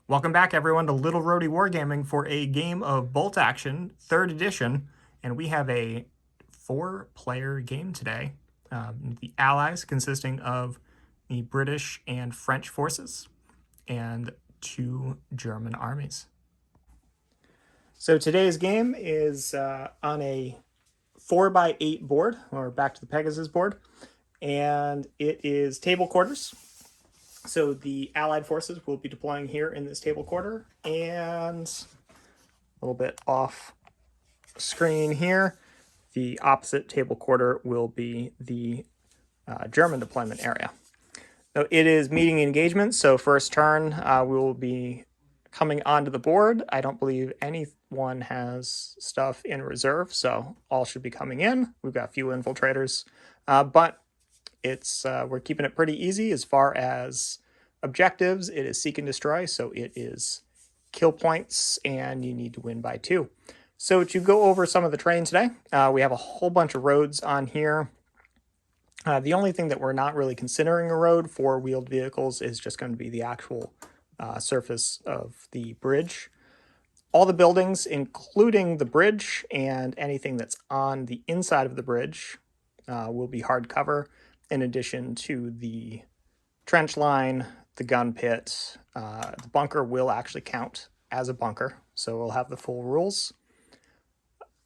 Welcome back, everyone, to Little Roadie Wargaming for a game of Bolt Action, 3rd edition, and we have a 4-player game today. The Allies, consisting of the British and French forces, and 2 German armies. So today's game is on a 4x8 board, or back to the Pegasus board, and it is table quarters. So the Allied forces will be deploying here in this table quarter, and a little bit off screen here, the opposite table quarter will be the German deployment area. So it is meeting engagement, so first turn we will be coming onto the board. I don't believe anyone has stuff in reserve, so all should be coming in. We've got a few infiltrators, but it's we're keeping it pretty easy as far as objectives. It is seek and destroy, so it is kill points, and you need to win by 2. So to go over some of the terrain today, we have a whole bunch of roads on here. The only thing that we're not really considering a road for wheeled vehicles is just going to be the actual surface of the bridge. All the buildings, including the bridge and anything that's on the inside of the bridge, will be hard cover, in addition to the trench line, the gun pit. The bunker will actually count as a bunker, so we'll have the full rules.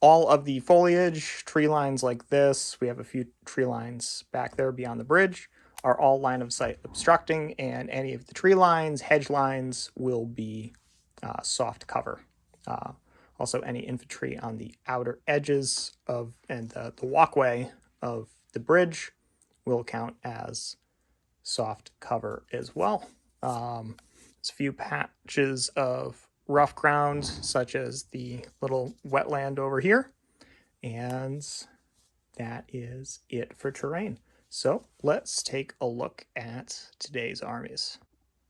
All of the foliage, tree lines like this, we have a few tree lines back there beyond the bridge, are all line of sight obstructing, and any of the tree lines, hedge lines will be soft cover. Also, any infantry on the outer edges of and the walkway of the bridge will count as soft cover as well. There's a few patches of rough ground, such as the little wetland over here, and that is it for terrain. So let's take a look at today's armies.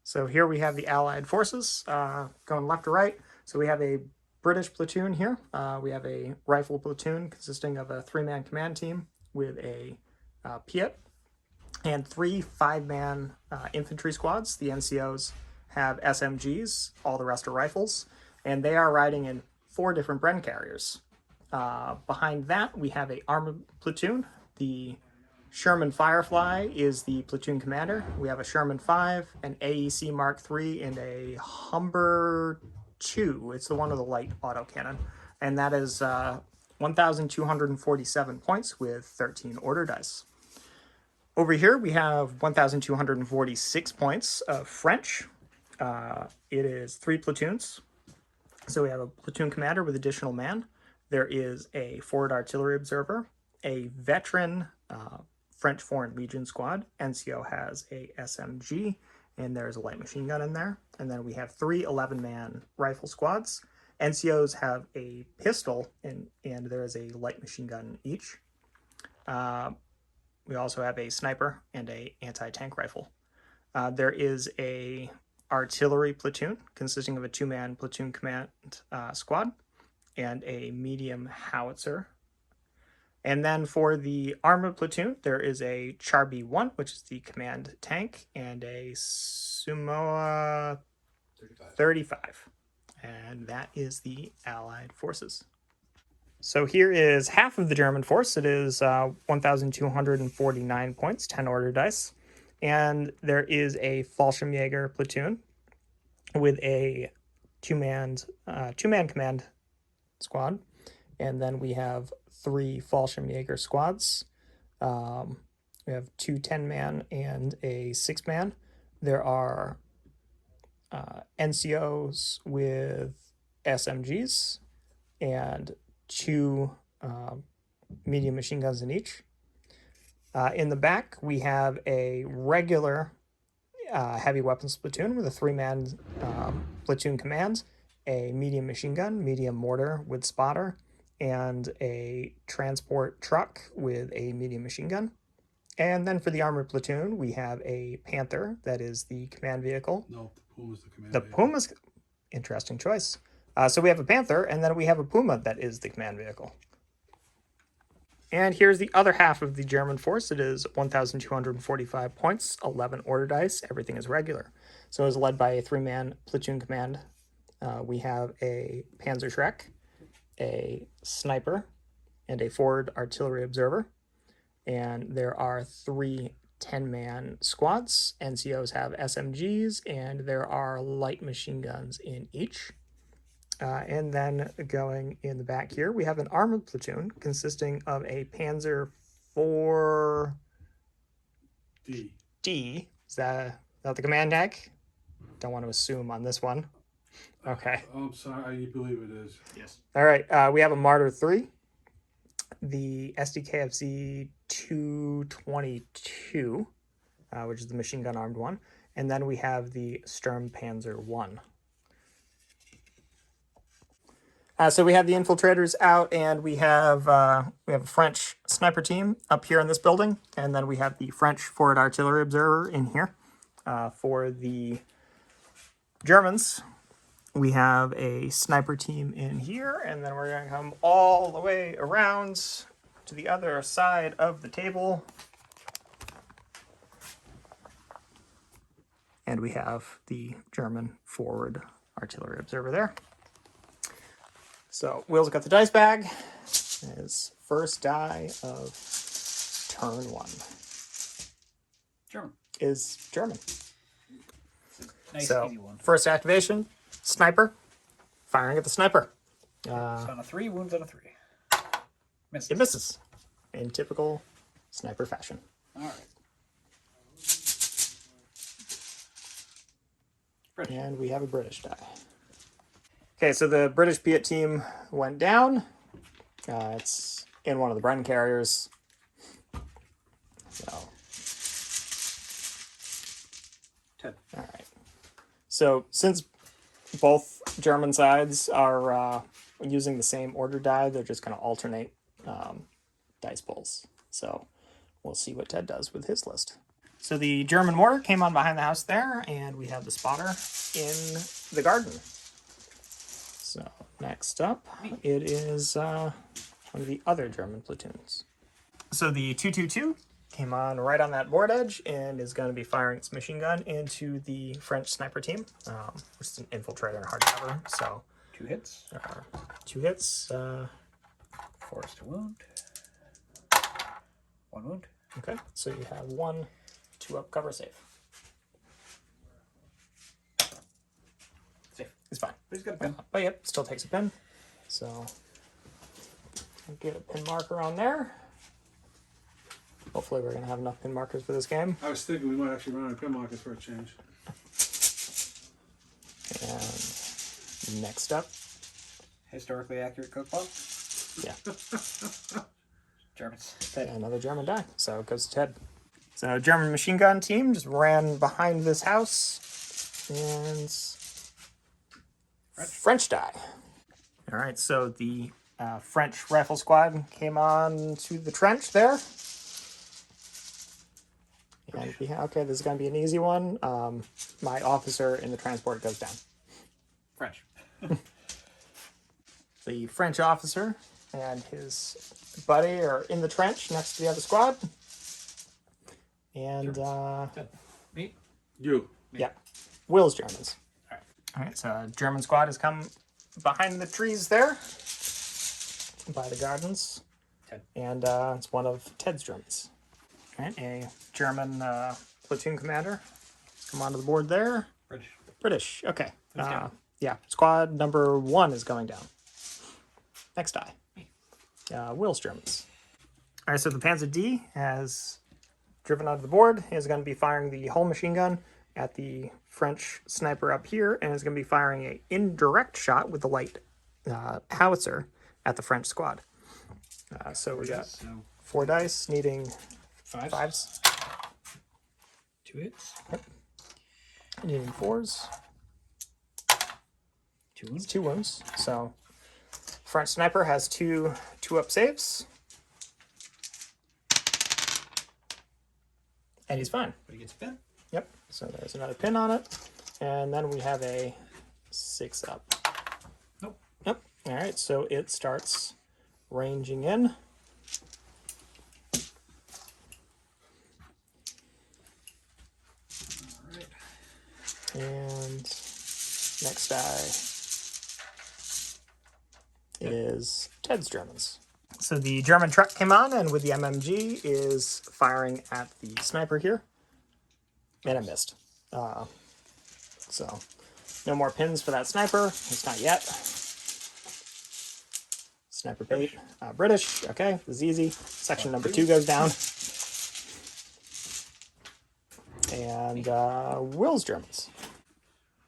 So here we have the Allied forces going left to right. So we have a British platoon here. We have a rifle platoon consisting of a 3-man command team with a Piet, and 3 5-man infantry squads. The NCOs have SMGs, all the rest are rifles, and they are riding in 4 different Bren carriers. Behind that, we have a armored platoon. The Sherman Firefly is the platoon commander. We have a Sherman 5, an AEC Mark III, and a Humber 2. It's the one with the light autocannon, and that is 1,247 points with 13 order dice. Over here, we have 1,246 points of French. It is 3 platoons. So we have a platoon commander with additional man. There is a forward artillery observer, a veteran French Foreign Legion squad. NCO has a SMG, and there's a light machine gun in there. And then we have 3 11-man rifle squads. NCOs have a pistol, and there is a light machine gun each. We also have a sniper and a anti-tank rifle. There is a artillery platoon consisting of a 2-man platoon command squad and a medium howitzer. And then for the armored platoon, there is a Charby 1, which is the command tank, and a Sumoa 35. And that is the Allied forces. So here is half of the German force. It is 1,249 points, 10 order dice. And there is a Fallschirmjäger platoon with a 2-man command squad. And then we have 3 Fallschirmjäger squads. We have 2 10-man and a 6-man. There are NCOs with SMGs and 2 medium machine guns in each. In the back, we have a regular heavy weapons platoon with a 3-man platoon command, a medium machine gun, medium mortar with spotter, and a transport truck with a medium machine gun. And then for the armored platoon, we have a Panther that is the command vehicle. No, the Puma's the command The vehicle. Puma's, interesting choice. So we have a Panther, and then we have a Puma that is the command vehicle. And here's the other half of the German force. It is 1,245 points, 11 order dice. Everything is regular. So it's led by a 3-man platoon command. We have a Panzerschreck, a sniper, and a forward artillery observer. And there are 3 10-man squads. NCOs have SMGs, and there are light machine guns in each. And then going in the back here, we have an armored platoon consisting of a Panzer 4D. Is that the command deck? Don't want to assume on this one. Okay. Oh, I'm sorry. I believe it is. Yes. All right. We have a Martyr 3, the SDKFZ 222, which is the machine gun armed one, and then we have the Sturmpanzer 1. So we have the infiltrators out, and we have a French sniper team up here in this building, and then we have the French forward artillery observer in here. For the Germans, we have a sniper team in here, and then we're going to come all the way around to the other side of the table. And we have the German forward artillery observer there. So Will's got the dice bag. His first die of turn 1 German. is German. Nice, So easy one. first activation, sniper, firing at the sniper. So on a 3, wounds on a 3. Misses. It misses in typical sniper fashion. All right. British. And we have a British die. Okay, so the British Piat team went down. It's in one of the Bren carriers. So, 10. all right. So since both German sides are using the same order die, they're just going to alternate dice pulls. So we'll see what Ted does with his list. So the German mortar came on behind the house there, and we have the spotter in the garden. So next up, it is one of the other German platoons. So the 222 came on right on that board edge and is going to be firing its machine gun into the French sniper team, which is an infiltrator and hardcover. So 2 hits. there are 2 hits. Force to wound. 1 wound. Okay, so you have 1 2-up cover save. Safe. It's fine. But he's got a pin. But yep, still takes a pin. So I'll get a pin marker on there. Hopefully we're going to have enough pin markers for this game. I was thinking we might actually run out of pin markers for a change. And next up, Historically accurate coke bomb. yeah, Germans. another German die. So it goes to Ted. So German machine gun team just ran behind this house. And French die. All right, so the French rifle squad came on to the trench there. And okay, this is going to be an easy one. My officer in the transport goes down. French. The French officer and his buddy are in the trench next to the other squad. And, Me? You. yeah, Will's Germans. All right, so German squad has come behind the trees there by the gardens. Ted. And it's one of Ted's Germans. All right, a German platoon commander. Come onto the board there. British. British, okay. down. Yeah, squad number 1 is going down. Next die. Will's Germans. All right, so the Panzer D has driven onto the board. He is going to be firing the hull machine gun at the French sniper up here, and is going to be firing an indirect shot with the light howitzer at the French squad. So we got So 4 dice, needing 5s. 5s, 2 hits. needing 4s. 2 wounds. 2 wounds. So French sniper has 2 2-up saves. And he's fine. But he gets a pin. Yep. So there's another pin on it. And then we have a 6-up. Nope. Yep. All right. So it starts ranging in. And next die is Ted's Germans. So the German truck came on, and with the MMG is firing at the sniper here. And I missed. So no more pins for that sniper. It's not yet. Sniper bait. British. Okay, this is easy. Section number 2 goes down. And Will's Germans.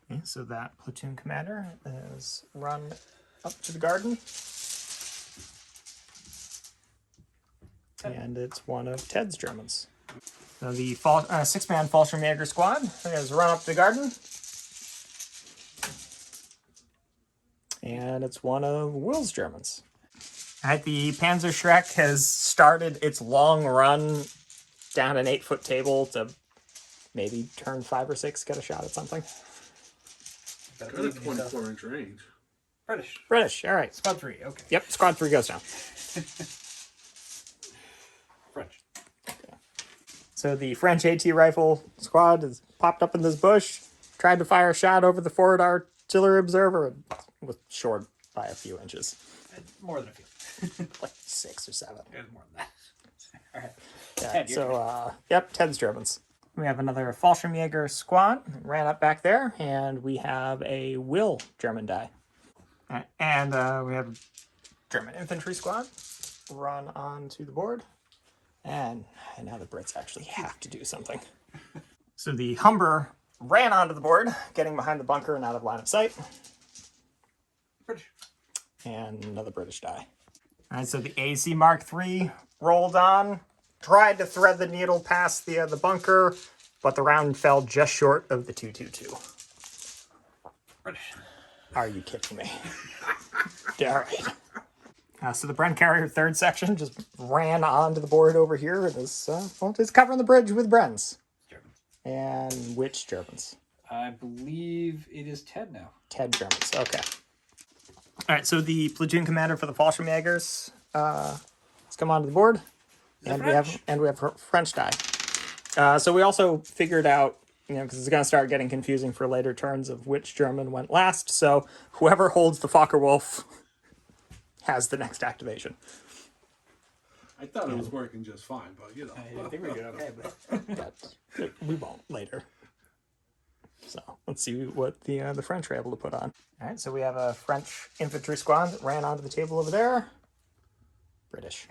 Okay, so that platoon commander is run up to the garden. And it's one of Ted's Germans. So the 6-man Fallschirmjäger squad is run up to the garden. And it's one of Will's Germans. All right, the Panzer Schreck has started its long run down an 8-foot table to maybe turn 5 or 6, get a shot at something. Got a 24-inch range. British. British, all right. Squad 3, okay. Yep, squad 3 goes down. French. So the French AT rifle squad has popped up in this bush, tried to fire a shot over the forward artillery observer, and was short by a few inches. More than a few. Like 6 or 7. It was more than that. All right. Yeah, Ted, so, yep, Ted's Germans. We have another Fallschirmjäger squad, ran up back there, and we have a Will German die. And we have a German infantry squad run onto the board. And now the Brits actually have to do something. So the Humber ran onto the board, getting behind the bunker and out of line of sight. British. And another British die. All right, so the AC Mark III rolled on, tried to thread the needle past the bunker, but the round fell just short of the 222. British. Are you kidding me? All right. So the Bren Carrier 3rd section just ran onto the board over here. It is, well, it's covering the bridge with Brens. Germans. And which Germans? I believe it is Ted now. Ted Germans. Okay. All right. So the platoon commander for the Fallschirmjägers has come onto the board, and we have French die. So we also figured out, because it's going to start getting confusing for later turns of which German went last. So whoever holds the Fokker-Wulf has the next activation. I thought it was working just fine, but I think we're good, okay, But we won't later. So let's see what the French are able to put on. All right, so we have a French infantry squad that ran onto the table over there. British.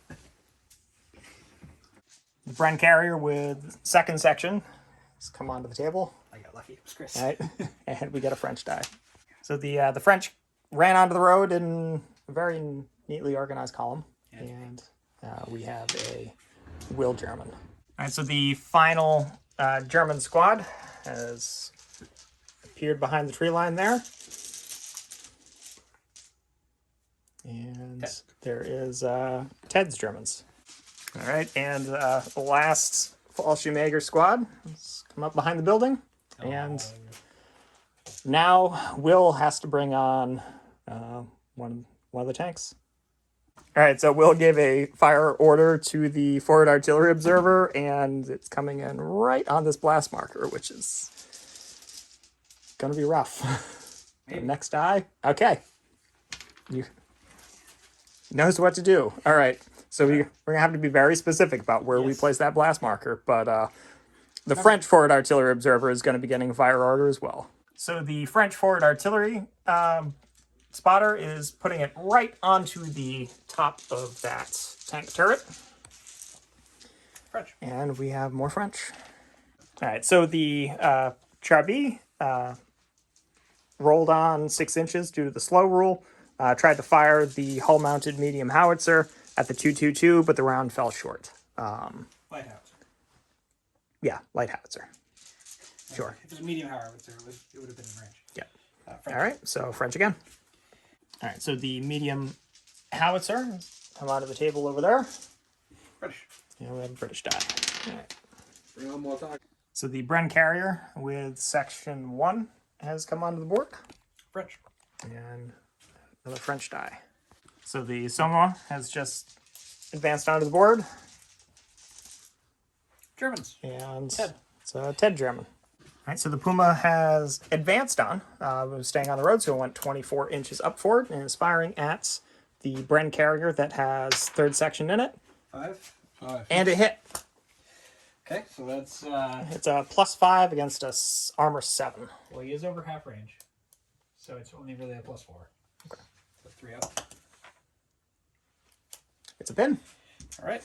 The Bren Carrier with 2nd section has come onto the table. I got lucky. It was Chris. All right, and we get a French die. So the French ran onto the road in a very neatly organized column, and we have a Will German. All right, so the final German squad has appeared behind the tree line there. And there is Ted's Germans. All right, and the last Fallschirmjäger squad has come up behind the building. And now Will has to bring on one of the tanks. All right, so Will gave a fire order to the forward artillery observer, and it's coming in right on this blast marker, which is going to be rough. Next die. Okay. You knows what to do. All right. So we're going to have to be very specific about where we place that blast marker, but the French forward artillery observer is going to be getting a fire order as well. So the French forward artillery spotter is putting it right onto the top of that tank turret. French. And we have more French. All right, so the Charby rolled on 6 inches due to the slow rule, tried to fire the hull-mounted medium howitzer at the 222, but the round fell short. Light howitzer. Yeah, light howitzer. Sure. If it was a medium howitzer, it would have been in range. Yeah. French. All right, so French again. All right, so the medium howitzer come out of the table over there. British. And we have a British die. All right. bring on more talk. So the Bren Carrier with section 1 has come onto the board. French. And another French die. So the Soma has just advanced onto the board. Germans. And Ted. it's a Ted German. right, so the Puma has advanced on. Was staying on the road, so it went 24 inches up forward and is firing at the Bren carrier that has third section in it. 5. 5. And it hit. Okay, so that's It's a +5 against a armor 7. well, he is over half range, so it's only really a +4. Okay. So 3 up. It's a pin. All right.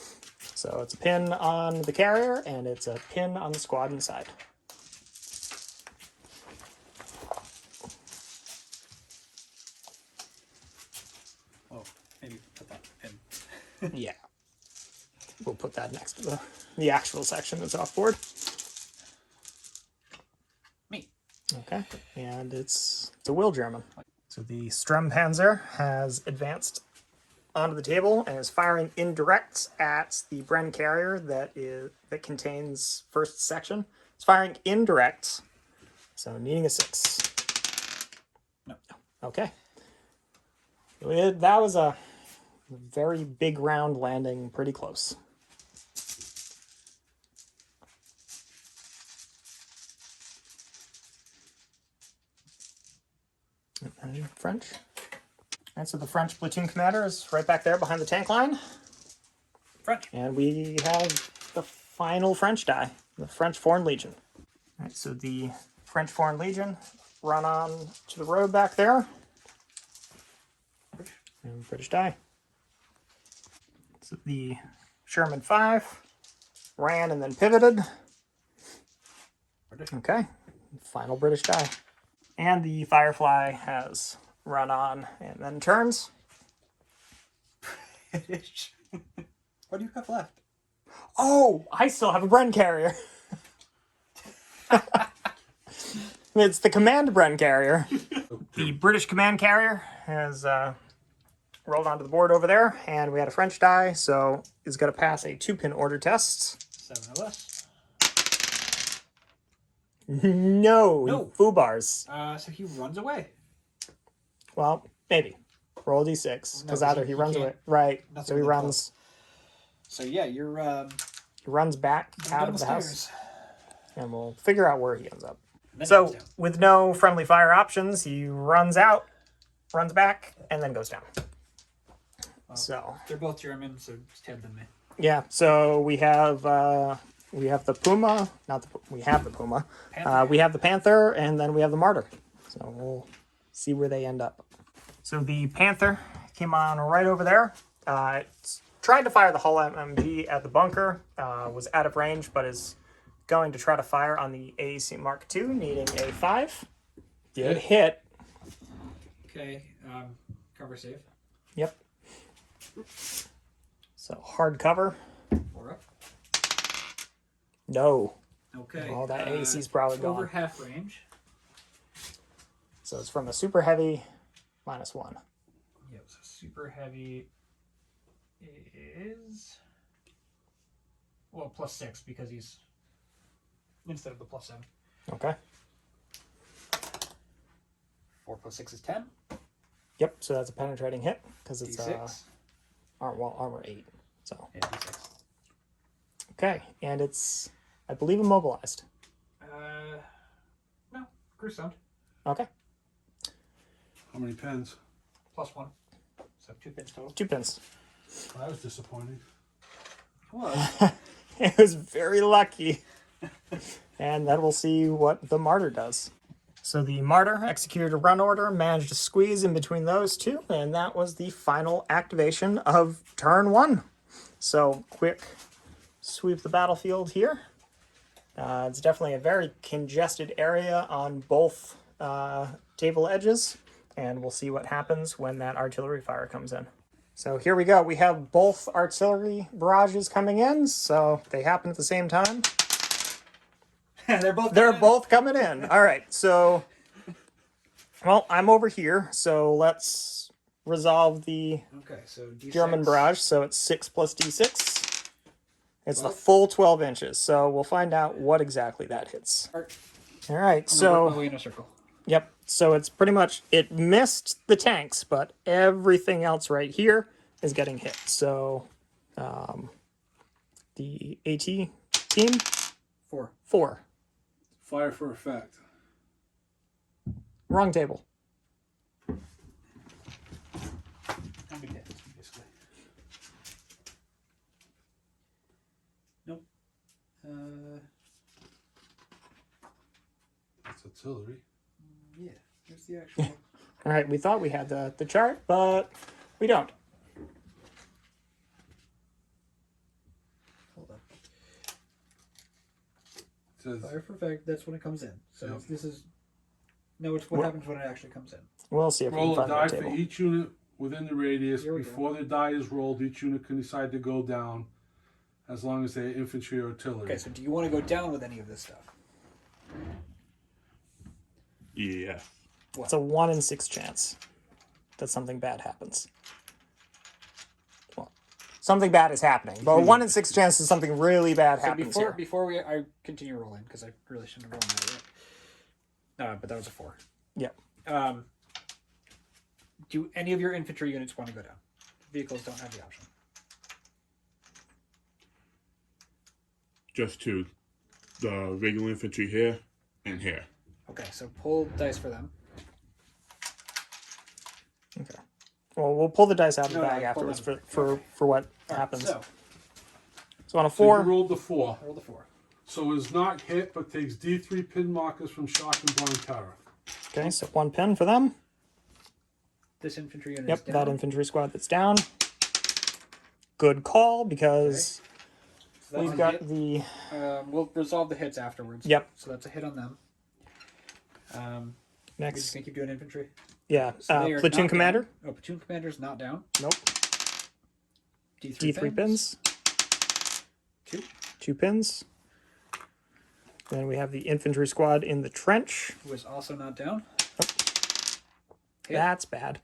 So it's a pin on the carrier, and it's a pin on the squad inside. Oh, maybe put that in. Yeah. We'll put that next to the actual section that's off board. Me. Okay. And it's a wheel German. So the Strompanzer has advanced onto the table and is firing indirect at the Bren carrier that contains first section. It's firing indirect, so needing a 6. No. Okay. That was a very big round landing, pretty close. And French. And so the French platoon commander is right back there behind the tank line. French. And we have the final French die, the French Foreign Legion. All right, so the French Foreign Legion run on to the road back there. And British die. So the Sherman 5 ran and then pivoted. British. Okay, final British die. And the Firefly has run on and then turns. British. What do you have left? Oh, I still have a Bren carrier. It's the command Bren carrier. The British command carrier has rolled onto the board over there, and we had a French die, so it's going to pass a 2-pin order test. 7 or less. No, No. Fubars. So he runs away. Well, maybe. Roll d6, because No, either he he runs can't. away. Right, That's so he really runs. So yeah, you're He runs back out down of the the house, stairs. and we'll figure out where he ends up. Then he So, goes down. with no friendly fire options, he runs out, runs back, and then goes down. So, They're both German, so just have them in. yeah. So we have the Puma. We have the Puma. Panther. We have the Panther, and then we have the Martyr. So we'll see where they end up. So the Panther came on right over there. Tried to fire the Hull MMG at the bunker. Was out of range, but is going to try to fire on the AEC Mark II, needing a 5. Did hit. Okay, cover save. Yep. So hard cover. 4 up. No. Okay. Well, that AEC's probably over gone. half range. So it's from a super heavy -1. Yep. So super heavy is +6 because he's instead of the +7. Okay. 4 + 6 is 10. Yep. So that's a penetrating hit because it's D6. armor 8. So Yeah, D6. okay, and it's I believe immobilized. No, crew sound. Okay. How many pins? +1. So 2 pins total. 2 pins. Well, that was disappointing. Well, It was very lucky. And then we'll see what the Martyr does. So the Martyr executed a run order, managed to squeeze in between those two, and that was the final activation of turn 1. So quick sweep the battlefield here. It's definitely a very congested area on both table edges, and we'll see what happens when that artillery fire comes in. So here we go. We have both artillery barrages coming in, so they happen at the same time. they're Both coming in. All right, so, well, I'm over here, so let's resolve the Okay, so D6. German barrage. So it's 6 plus d6. It's the 12. full 12 inches, so we'll find out what exactly that hits. Art. All right, I'm gonna work so, my way in a circle. yep, so it's pretty much, it missed the tanks, but everything else right here is getting hit. So, the AT team, 4. 4. Fire for effect. Wrong table. How many hits, basically? Nope. That's artillery. Yeah. Here's the actual. All right, we thought we had the chart, but we don't. Hold on. It says, Fire for effect. That's when it comes in. So Yep. this is. No, it's what happens when it actually comes in. We'll see if we roll can a find die the for table. each unit within the radius. Here we go. Before the die is rolled, each unit can decide to go down as long as they're infantry or artillery. Okay, so do you want to go down with any of this stuff? Yeah. It's a 1 in 6 chance that something bad happens. Well, something bad is happening, but a 1 in 6 chance that something really bad So happens here. before I continue rolling, because I really shouldn't have rolled that yet. But that was a 4. Yep. Do any of your infantry units want to go down? Vehicles don't have the option. Just to the regular infantry here and here. Okay, so pull dice for them. Okay. Well, we'll pull the dice out of the No, bag pull afterwards them. for what All right, happens. So So on a So you 4, rolled the 4. roll the 4. So is not hit, but takes D3 pin markers from shock and blind terror. okay, so 1 pin for them. This infantry unit Yep, is down. that infantry squad that's down. Good call because So that's we've a got hit. the We'll resolve the hits afterwards. Yep. So that's a hit on them. We're just next. gonna keep doing infantry. Yeah, So they are platoon not commander. down. Oh, platoon commander's not down. Nope. D3, D3 pins. 2. 2 pins. Then we have the infantry squad in the trench. Who is also not down. Hit. That's bad.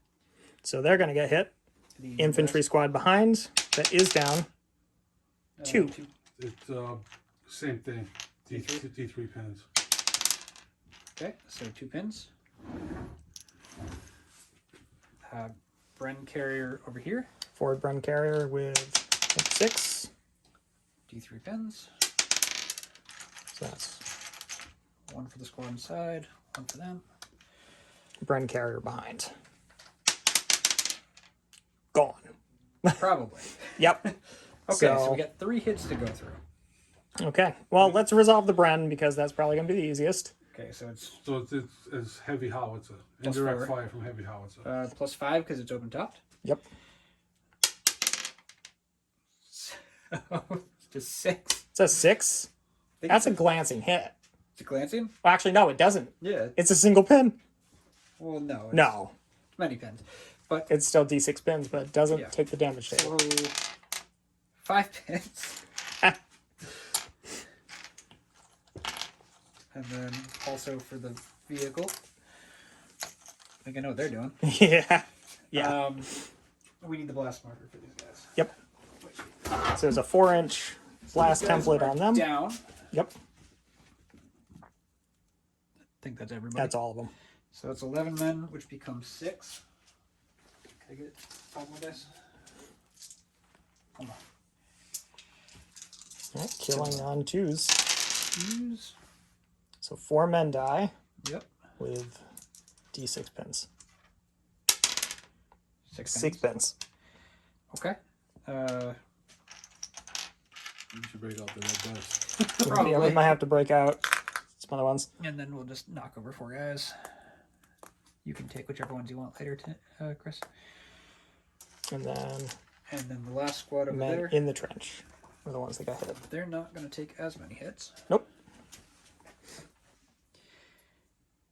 So they're going to get hit. The Infantry rest- squad behind that is down. 2. It's same thing. D3 pins. Okay, so 2 pins. Bren carrier over here. Forward Bren carrier with 6. D3 pins. So that's 1 for the squad inside. 1 for them. Bren carrier behind. Gone. Probably. Yep. Okay, so So- we got 3 hits to go through. Okay. Well, let's resolve the Bren because that's probably going to be the easiest. Okay, so it's So it's heavy howitzer. Plus Indirect 4. fire from heavy howitzer. plus 5 because it's open topped. Yep. Just 6. It's a 6. That's a glancing hit. It's a glancing? Well, actually, no, it doesn't. Yeah. It's a single pin. Well, no. It's No. many pins. But It's still D6 pins, but it doesn't Yeah. take the damage table. so 5 pins. And then also for the vehicle. I think I know what they're doing. Yeah. Yeah. We need the blast marker for these guys. Yep. So there's a 4-inch blast These guys template are on them. Down. Yep. I think that's everybody. That's all of them. So it's 11 men, which becomes 6. Can I get 5 more dice? Hold on. Right, killing on 2s. Use. So 4 men die Yep. with D6 pins. 6 6 pins. Okay. You should break out the red dice. Probably. Yeah, we might have to break out some other ones. And then we'll just knock over 4 guys. You can take whichever ones you want later, Chris. And then And then the last squad over men there, in the trench are the ones that got hit. they're not going to take as many hits. Nope.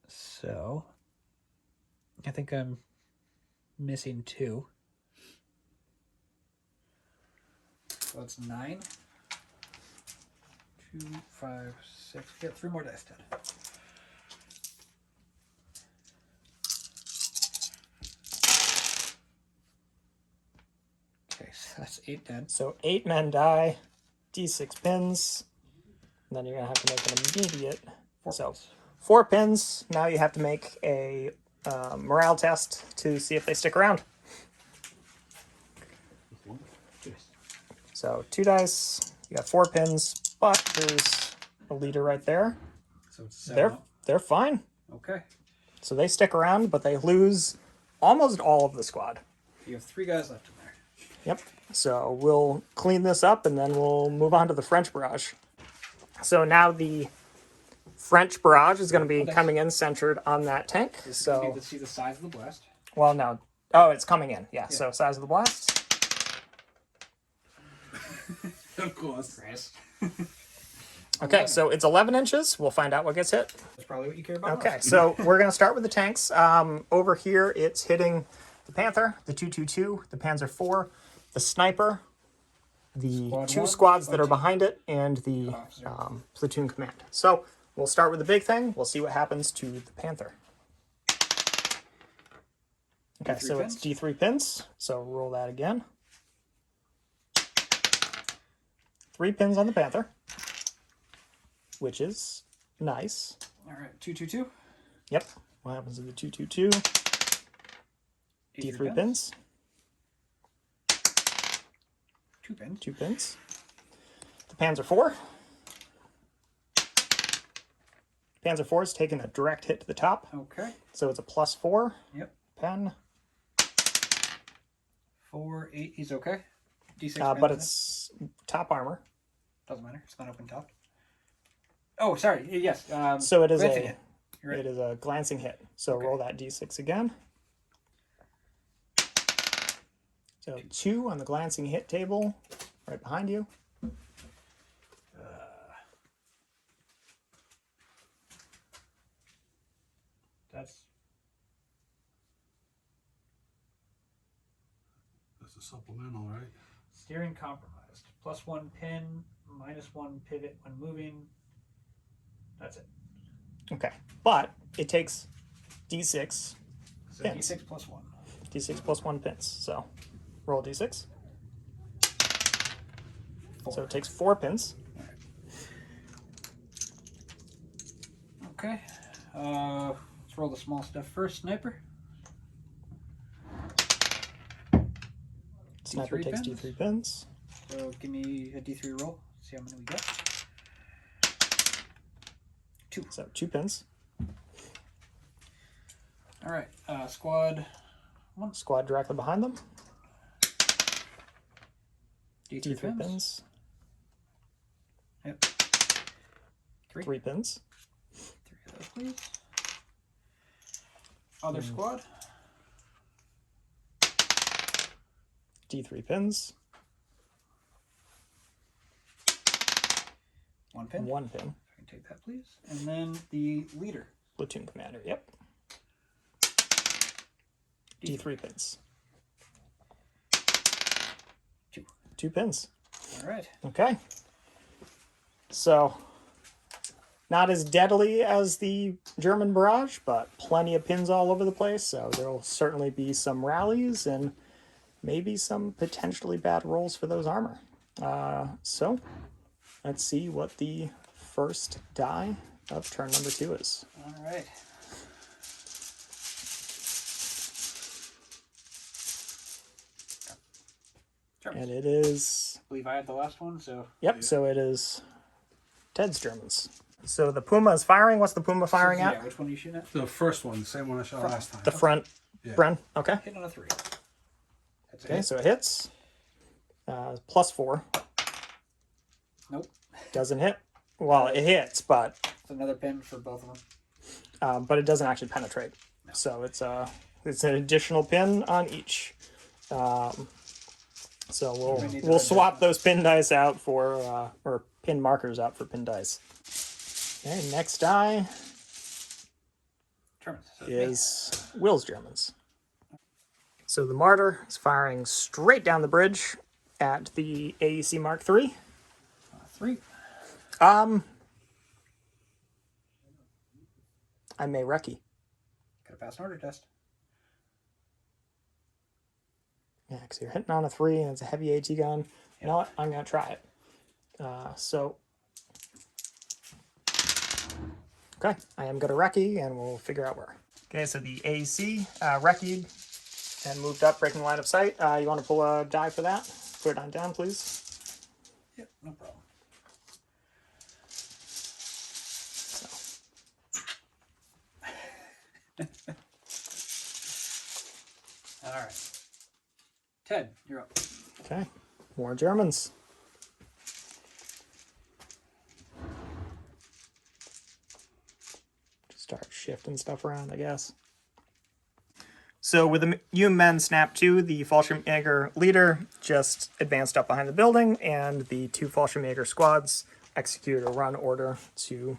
So, I think I'm missing 2. So that's 9. 2, 5, 6. Get 3 more dice, Ted. Okay, so that's 8 dead. So 8 men die, D6 pins, and then you're going to have to make an immediate. So 4 pins. Now you have to make a morale test to see if they stick around. So 2 dice, you got 4 pins, but there's a leader right there. So it's 7 they're fine. Okay. So they stick around, but they lose almost all of the squad. You have 3 guys left in there. Yep. So we'll clean this up and then we'll move on to the French barrage. So now the French barrage is going to be coming in centered on that tank. So to see the size of the blast. well, no. Oh, it's coming in. Yeah. So size of the blast. Of course. Chris. Okay, so it's 11 inches. We'll find out what gets hit. That's probably what you care about. Okay, most. so we're going to start with the tanks. Over here, it's hitting the Panther, the 222, the Panzer IV, the Sniper, the Squad 2 one, squads that are platoon. behind it, and the Officer. platoon command. So we'll start with the big thing. We'll see what happens to the Panther. Okay, D3 so pins. it's D3 pins. So roll that again. 3 pins on the Panther, which is nice. All right. 222. Yep. What happens to the 222? D3 pins. 2 pins. 2 pins. The Panzer IV. Panzer IV is taking a direct hit to the top, Okay. so it's a +4 Yep. pen, 4, 8. He's okay. D6. but pins it's top armor. doesn't matter. It's not open top. Oh, sorry. Yes. So it is glancing a hit. You're right. it is a glancing hit. So roll that d6 again. So 2 on the glancing hit table, right behind you. That's a supplemental, right? Steering compromised. +1 pin, -1 pivot when moving. That's it. Okay, but it takes d6, So Pins. D6 +1. d6 +1 pins. So roll d6. 4. So it takes 4 pins. Okay. Let's roll the small stuff first. Sniper. Sniper D3 takes pins? d3 pins. So give me a D3 roll. See how many we get. 2. So 2 pins. All right. Squad. Squad directly behind them. D3 D3 pins. pins. Yep. 3. 3 pins. 3 of those, please. Other squad. D3 pins. 1 pin. 1 pin. I can take that, please. And then the leader. Platoon commander. Yep. D3 pins. 2. 2 pins. All right. Okay. So, not as deadly as the German barrage, but plenty of pins all over the place. So there will certainly be some rallies and maybe some potentially bad rolls for those armor. So, let's see what the first die of turn number 2 is. All right. And it is, I believe I had the last one, so. yep, so it is Ted's Germans. So the Puma is firing. What's the Puma firing Yeah, at? which one are you shooting at? The first one, the same one I shot last time. The front, Yeah. Bren. Okay. Hitting on a 3. That's a Okay, hit. so it hits. +4. Nope. Doesn't hit. Well, it hits, but It's another pin for both of them. it doesn't actually penetrate. So it's an additional pin on each. So We need to we'll red swap dice. those pin dice out for or pin markers out for pin dice. Okay, next die Germans. So is Will's Germans. So the Martyr is firing straight down the bridge at the AEC Mark III. 3. I may recce. Gotta pass an order test. Yeah, because you're hitting on a 3 and it's a heavy AT gun. You know what? I'm going to try it. Okay, I am going to recce and we'll figure out where. Okay, so the AEC recce'd and moved up, breaking line of sight. You want to pull a die for that? Put it on down, please. Yep, no problem. All right. Ted, you're up. Okay. More Germans. Just start shifting stuff around, I guess. So with the U-Men Snap 2, the Fallschirmjäger leader just advanced up behind the building, and the 2 Fallschirmjäger squads executed a run order to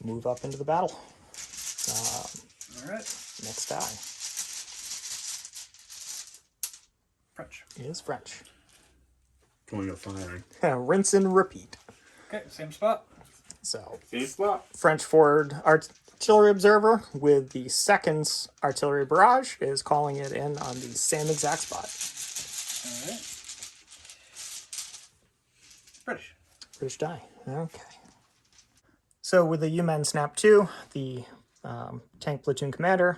move up into the battle. All right. Next die French. is French. Going up firing. Rinse and repeat. Okay, same spot. So Same spot. French forward artillery observer with the 2nd artillery barrage is calling it in on the same exact spot. All right. British. British die. Okay. So with the U-Men Snap 2, the tank platoon commander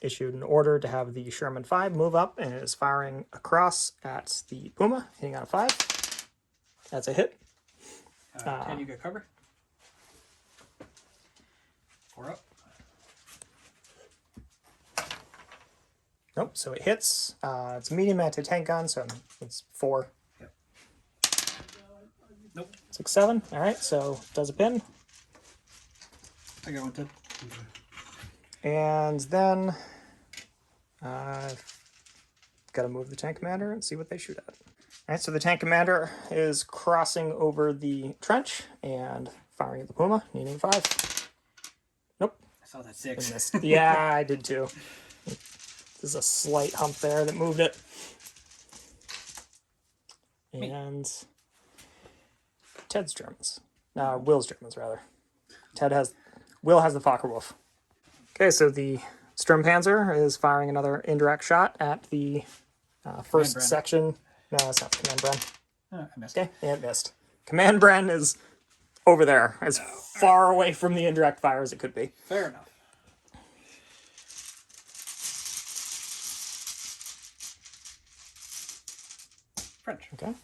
issued an order to have the Sherman 5 move up and is firing across at the Puma, hitting on a 5. That's a hit. 10, you got cover. 4 up. Nope, so it hits. It's a medium anti-tank gun, so it's 4. Yep. Nope. 6, 7. All right, so does a pin. I got one, Ted. And then got to move the tank commander and see what they shoot at. All right, so the tank commander is crossing over the trench and firing at the Puma, needing 5. Nope. I saw that 6. Missed. Yeah, I did too. There's a slight hump there that moved it. And Ted's Germans. Will's Germans, rather. Will has the Focke-Wulf. Okay, so the Sturmpanzer is firing another indirect shot at the first Bren. section. No, that's not the Command Bren. I missed. Okay, yeah, it missed. Command Bren is over there, as far away from the indirect fire as it could be. Fair enough. French. Okay.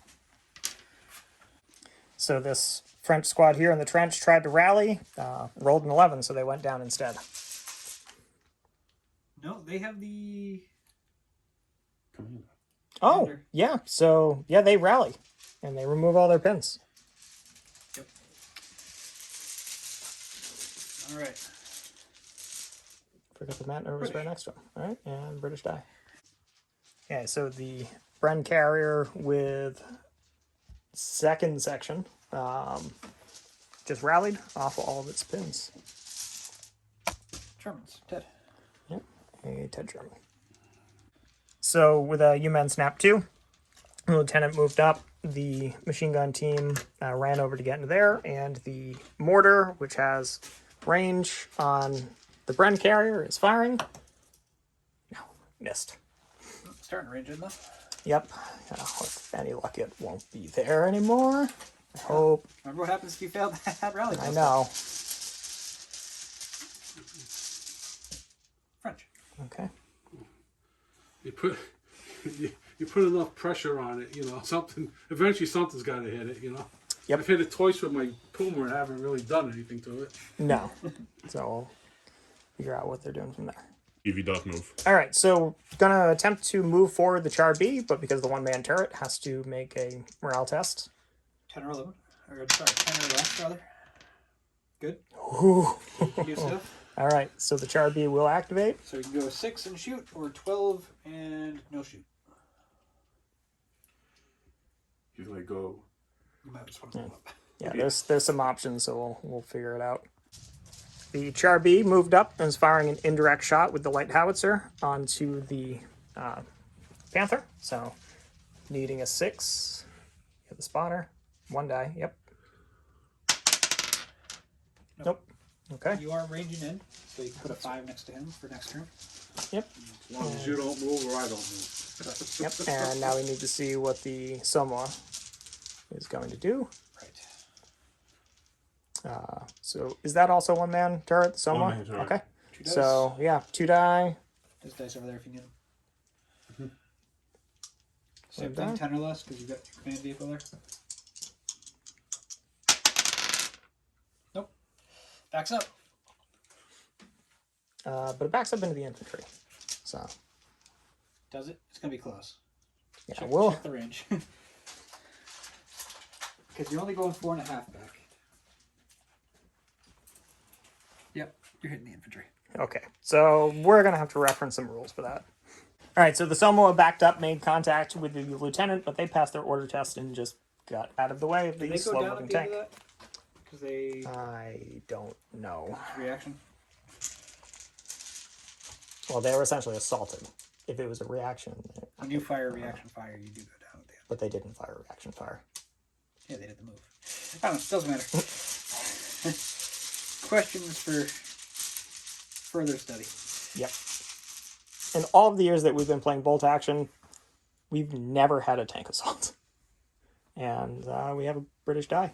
So this French squad here in the trench tried to rally, rolled an 11, so they went down instead. No, they have the... Oh, Commander. yeah. So, yeah, they rally, and they remove all their pins. Yep. All right. Forgot the Matt was British. right next to him. All right, and British die. Okay, so the Bren carrier with 2nd section just rallied off all of its pins. Germans. Ted. Yep, a Ted German. So with a U-Men Snap 2, the lieutenant moved up. The machine gun team ran over to get into there, and the mortar, which has range on the Bren carrier, is firing. No, missed. Starting range in though. Yep. With any luck, it won't be there anymore. I hope. Remember what happens if you fail that rally? I know. French. Okay. You put enough pressure on it, something. Eventually, something's got to hit it, Yep. I've hit it twice with my Puma and haven't really done anything to it. No. So we'll figure out what they're doing from there. If he does move. All right, so gonna attempt to move forward the Char B, but because the one-man turret has to make a morale test. 10 or 11. Or, sorry, 10 or less, rather. Good. Ooh. Good stuff. All right, so the Char B will activate. So you can go 6 and shoot, or 12 and no shoot. He's like, go. You might just want to move up. Yeah, there's some options, so we'll figure it out. The Char B moved up and is firing an indirect shot with the light howitzer onto the Panther. So needing a 6. Get the spotter. 1 die. Yep. Nope. Okay. You are ranging in, so you can put a 5 next to him for next turn. Yep. As long as you don't move or I don't move. Yep. And now we need to see what the Somoa is going to do. Right. So is that also one-man turret, the Somoa? One-man turret. Okay. 2 dice. So, yeah, 2 die. There's dice over there if you need them. Same One thing, die. 10 or less, because you've got your command vehicle there. Nope. Backs up. but it backs up into the infantry. So, Does it? It's gonna be close. yeah, Check, we'll... check the range. Because you're only going 4.5 back. Yep, you're hitting the infantry. Okay, so we're going to have to reference some rules for that. All right, so the Samoa backed up, made contact with the lieutenant, but they passed their order test and just got out of the way of Did the they go down slow-moving at the end tank. of that? Because they... I don't know. reaction? Well, they were essentially assaulted. If it was a reaction, When you fire reaction fire, you do go down at the end. but they didn't fire reaction fire. Yeah, they did the move. I don't know, it doesn't matter. Questions for further study. Yep. In all of the years that we've been playing bolt action, we've never had a tank assault. And we have a British die.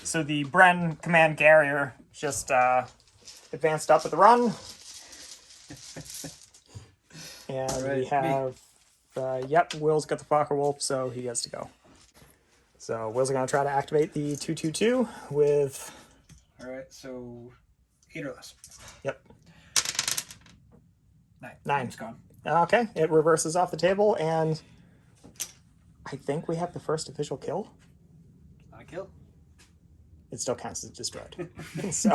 So the Bren command carrier just advanced up with the run. And we have, yep, Will's got the Fokker Wolf, so he gets to go. So Will's going to try to activate the 222 with... Alright, so 8 or less. Yep. 9. 9. It's gone. Okay, it reverses off the table, and I think we have the first official kill. Not a kill. It still counts as destroyed. So,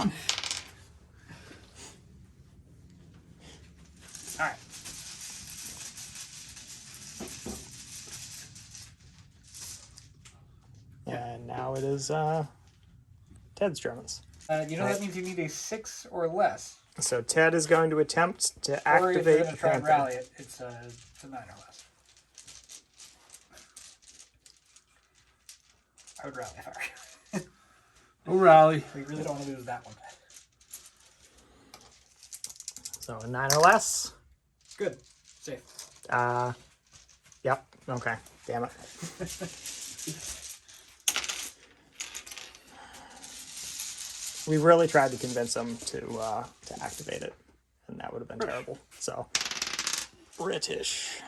Alright. and now it is Ted's Germans. You know that means you need a 6 or less. So Ted is going to attempt to Or if activate you're going to the try and Panther. rally it, it's a 9 or less. I would rally if I were you. Oh, rally. We really don't want to lose that one. So a 9 or less. Good. Safe. Yep. Okay. Damn it. We really tried to convince him to activate it, and that would have been terrible. So, British.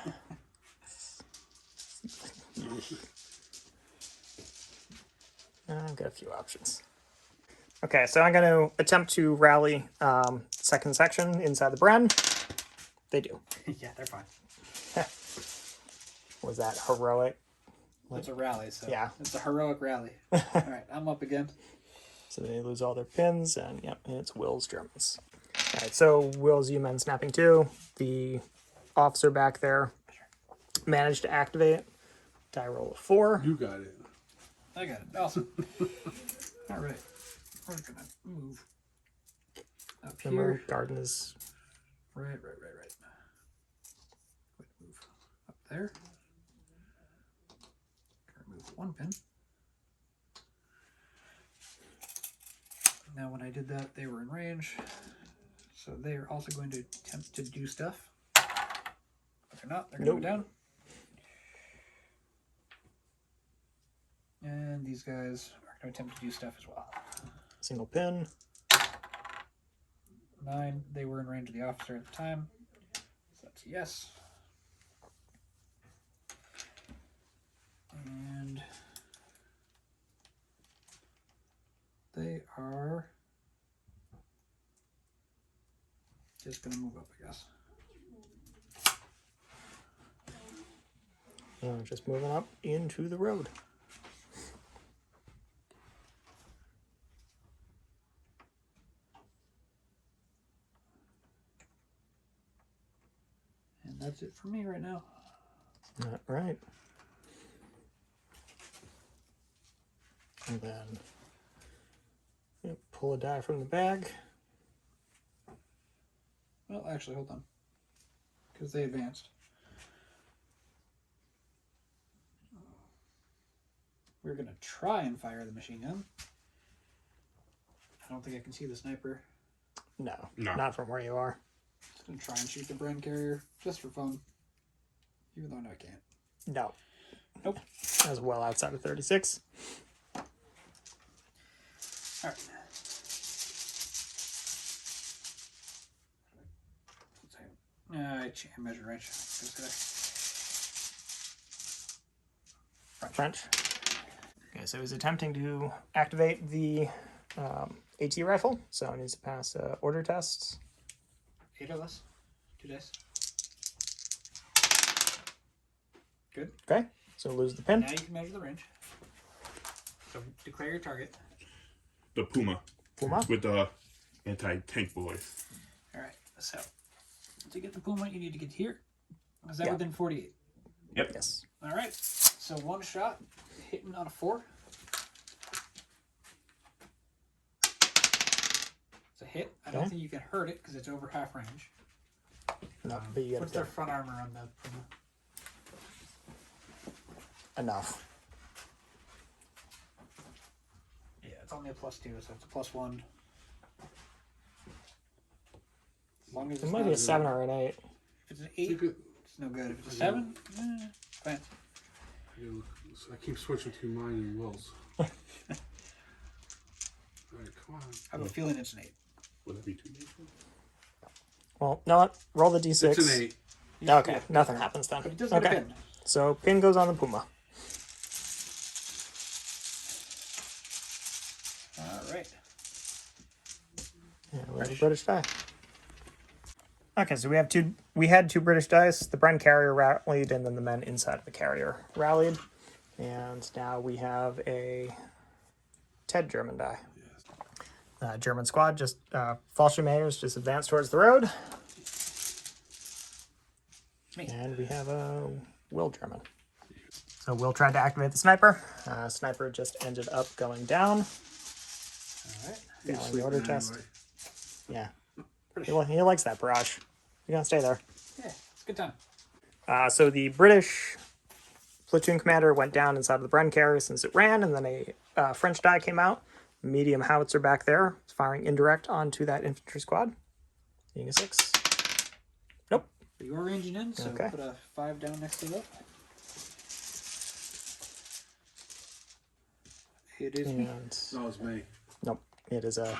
I've got a few options. Okay, so I'm going to attempt to rally second section inside the Bren. They do. Yeah, they're fine. Was that heroic? It's a rally, so Yeah. it's a heroic rally. Alright, I'm up again. So they lose all their pins, and yep, and it's Will's Germans. All right, so Will's U-Men snapping 2. The officer back there managed to activate. Die roll of 4. You got it. I got it. Awesome. Alright. We're gonna move up Remember, here. garden is... Right. Quick move up there. Remove 1 pin. Now when I did that, they were in range. So they are also going to attempt to do stuff. But they're not. They're going to go down. And these guys are going to attempt to do stuff as well. Single pin. 9. They were in range of the officer at the time. So that's a yes. And they are just going to move up, I guess. Just moving up into the road. And that's it for me right now. All right. And then pull a die from the bag. Well, actually, hold on. Because they advanced. We're going to try and fire the machine gun. I don't think I can see the sniper. No, No. not from where you are. Just going to try and shoot the Bren carrier just for fun. Even though I know I can't. No. Nope. As well outside of 36. Alright. I measure wrench. French. Okay, so he's attempting to activate the AT rifle, so it needs to pass order tests. 8 of us. 2 dice. Good. Okay, so lose the pin. Now you can measure the range. So declare your target. The Puma. Puma. With the anti-tank voice. Alright, so to get the Puma, you need to get here. Is that Yeah. within 48? Yep. Yes. Alright, so 1 shot, hitting on a 4. It's a hit. I don't Okay. think you can hurt it because it's over half range. No, but you What's get their front armor on the Puma? enough. Yeah, it's only a +2, so it's a +1. As long as It it's might not be a 7 or an 8. If it's an 8, You could- it's no good. If it's a 7, fine. I keep switching between mine and Will's. Alright, come on. I have a feeling it's an 8. Would that be 2? Well, no, what? Roll the It's d6. an 8. Okay, Yeah, nothing happens then. But it does get Okay, a pin. so pin goes on the Puma. Alright. Yeah, we have a British die. Okay, so we had two British dice. The Bren carrier rallied, and then the men inside of the carrier rallied. And now we have a Ted German die. German squad just Fallschirmjägers just advanced towards the road. Me. And we have a Will German. So Will tried to activate the sniper. Sniper just ended up going down. Alright. Failing the order test. Anyway. Yeah. He likes that barrage. You're gonna stay there. Yeah, it's a good time. So the British platoon commander went down inside of the Bren carrier since it ran, and then a French die came out. Medium howitzer back there, firing indirect onto that infantry squad. Being a 6. Nope. You're ranging in, so Okay. put a 5 down next to that. It is me. And That was me. nope. It is a.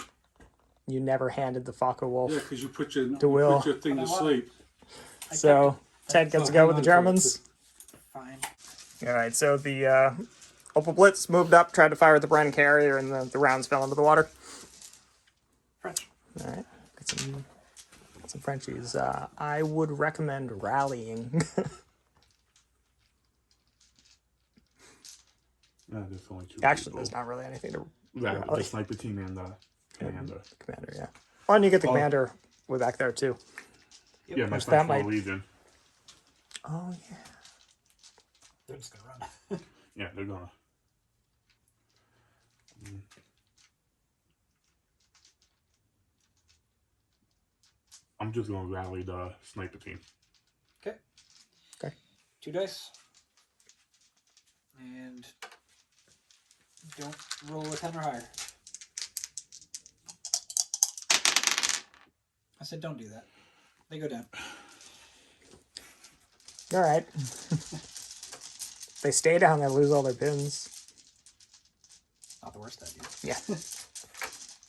You never handed the Faka Wolf. Yeah, because you put your Will. put your thing to sleep. So Ted gets to go with the Germans. Fine. All right. So the Opel Blitz moved up, tried to fire at the Bren carrier, and the rounds fell into the water. French. All right. Got some Frenchies. I would recommend rallying. There's only 2 Actually, people. there's not really anything to The sniper team and the commander. commander. Yeah. Well, and you get the commander way back there too. Yeah, my Which that French might- Legion. Oh yeah. They're just gonna run. Yeah, they're gonna. I'm just gonna rally the sniper team. Okay. Okay. 2 dice. And don't roll a 10 or higher. I said don't do that. They go down. All right. They stay down, they lose all their pins. Not the worst idea. Yeah.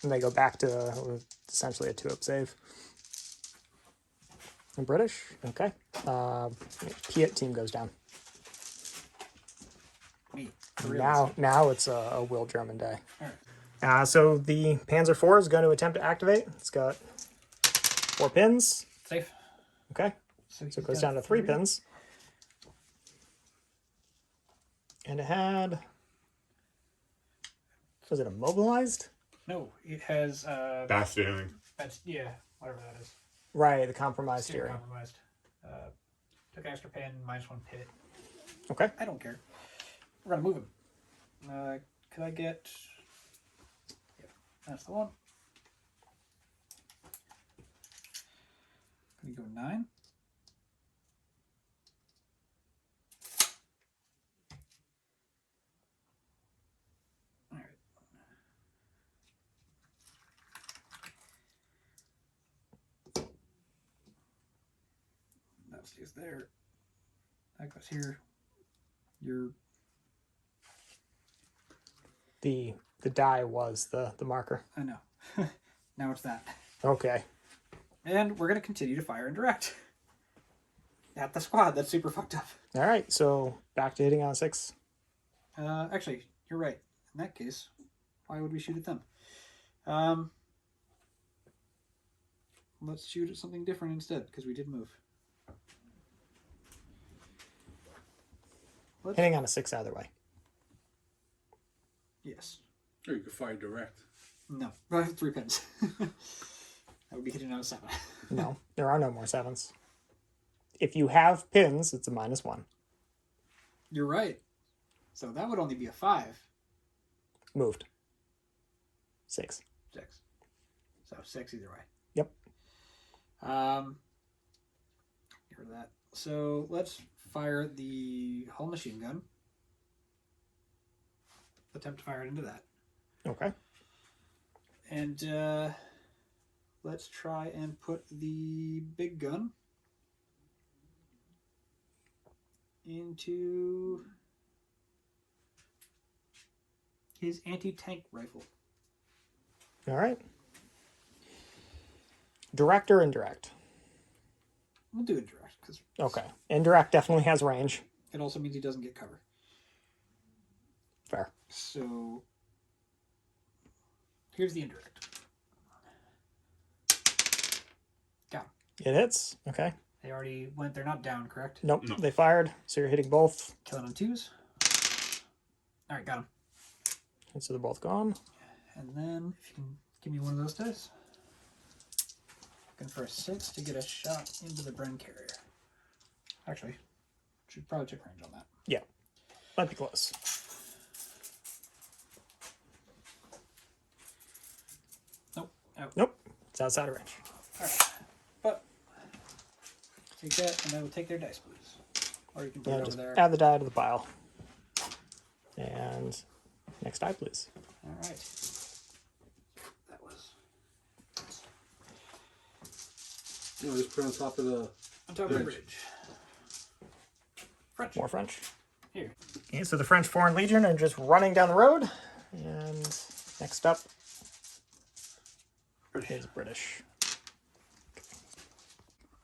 And they go back to essentially a 2-up save. And British? Okay. Piet team goes down. Me. Now it's a Will German die. Alright. So the Panzer IV is going to attempt to activate. It's got 4 pins. Safe. Okay. So it goes down to 3 pins. And it had... Was it immobilized? No, it has That's steering. that's yeah, whatever that is. Right, the compromised Steering steering. compromised. Took extra pin, -1 pivot. Okay. I don't care. We're gonna move him. Could I get? Yep, that's the one. Can we go 9? All right. That stays there. That goes here. You're The die was the marker. I know. Now it's that. Okay. And we're going to continue to fire and direct. At the squad. That's super fucked up. All right, so back to hitting on 6. Actually, you're right. In that case, why would we shoot at them? Let's shoot at something different instead, because we did move. Hitting on a 6 either way. Yes. Or you could fire direct. No. I have 3 pins. I would be hitting on a 7. No, there are no more 7s. If you have pins, it's a -1. You're right. So that would only be a 5. Moved. 6. 6. So 6 either way. Yep. Get rid of that. So let's fire the hull machine gun. Attempt to fire it into that. Okay. And let's try and put the big gun into his anti-tank rifle. All right. Direct or indirect? We'll do it direct because Okay. Indirect definitely has range. it also means he doesn't get cover. Fair. So here's the indirect. Got him. It hits. Okay. They already went. They're not down, correct? Nope. No. They fired, so you're hitting both. Killing on 2s. All right, got him. And so they're both gone. And then if you can give me one of those dice. Looking for a 6 to get a shot into the Bren carrier. Actually, should probably check range on that. Yeah. Might be close. Nope. Out. Nope. It's outside of range. All right. But take that, and I will take their dice, please. Or you can put Yeah, it over just there. add the die to the pile. And next die, please. All right. That was You know, just put it on top of the. on top of the Bridge. bridge. French. More French. Here. Okay, so the French Foreign Legion are just running down the road. And next up is British.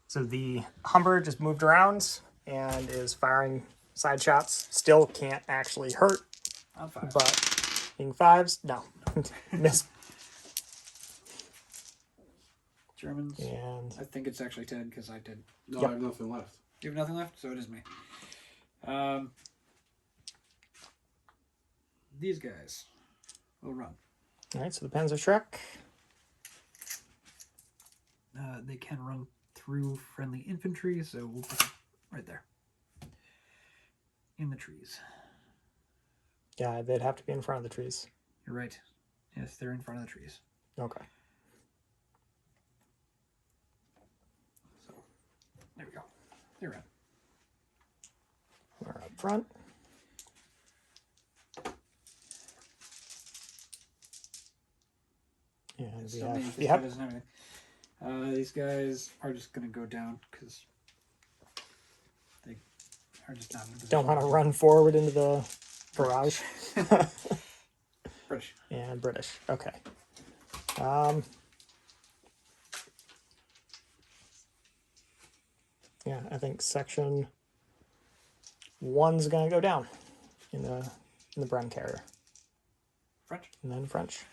So the Humber just moved around and is firing side shots. Still can't actually hurt, On 5. but being 5s, no. Miss. Germans. And I think it's actually Ted because I did. No, Yep. I have nothing left. You have nothing left, so it is me. These guys will run. all right, so the Pens are Shrek. They can run through friendly infantry, so we'll put them right there. In the trees. Yeah, they'd have to be in front of the trees. You're right. Yes, they're in front of the trees. Okay. So, there we go. They're in. We're up front. And we Still me, 'cause have, he yep, doesn't have anything. These guys are just going to go down because they are just not in a position. don't want to run forward into the barrage. British. And British. Okay. Yeah, I think section 1's gonna go down in the Bren carrier. French. And then French.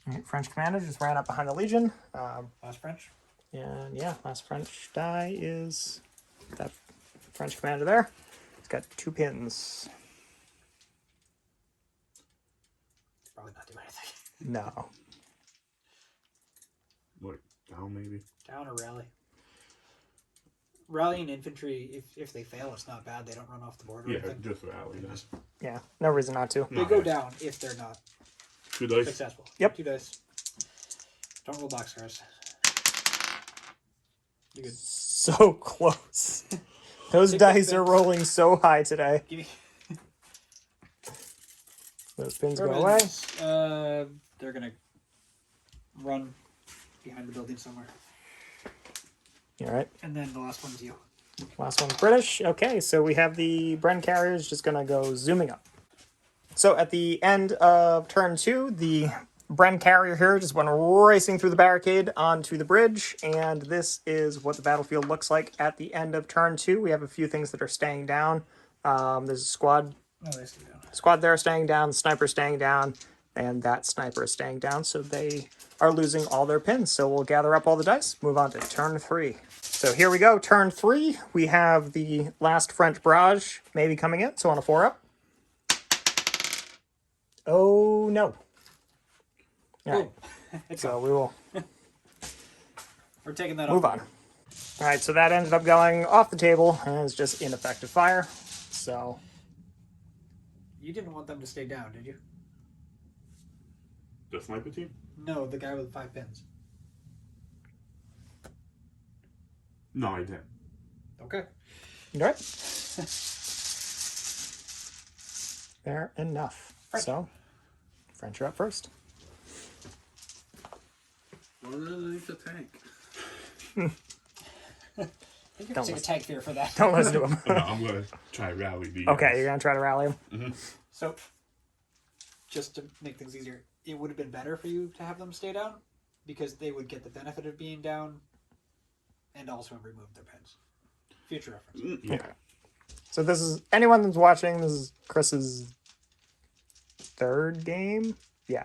All right, French commander just ran up behind the Legion. Last French. And yeah, last French die is that French commander there. He's got 2 pins. Probably not do anything. No. What, down maybe? Down or rally. Rallying infantry, if they fail, it's not bad. They don't run off the board or Yeah, anything. just rally They then. just- Yeah, no reason not to. They go down if they're not 2 dice. successful. Yep. 2 dice. Don't roll boxcars. You good? So close. Those Take dice those are pins. rolling so high today. Give me. Those pins go away. Germans, they're gonna run behind the building somewhere, All right. and then the last one's you. Last one's British. Okay, so we have the Bren carriers just going to go zooming up. So at the end of turn 2, the Bren carrier here just went racing through the barricade onto the bridge, and this is what the battlefield looks like at the end of turn 2. We have a few things that are staying down. There's a squad No, they stay down. there staying down, the sniper staying down, And that sniper is staying down, so they are losing all their pins. So we'll gather up all the dice, move on to turn 3. So here we go, turn 3. We have the last French barrage maybe coming in, so on a 4-up. Oh, no. All right, so we will We're taking that move off. on. All right, so that ended up going off the table, and it's just ineffective fire. So You didn't want them to stay down, did you? The sniper team? No, the guy with 5 pins. No, I didn't. Okay. all right. Fair enough. French. So French are up first. One underneath the tank. I think you're Don't take a listen. tag fear for that. Don't listen to him. No, I'm gonna try to rally these. Okay, you're gonna try to rally him. So, just to make things easier, it would have been better for you to have them stay down because they would get the benefit of being down and also have removed their pins. Future reference. Yeah. So this is anyone that's watching. This is Chris's 3rd game. Yeah,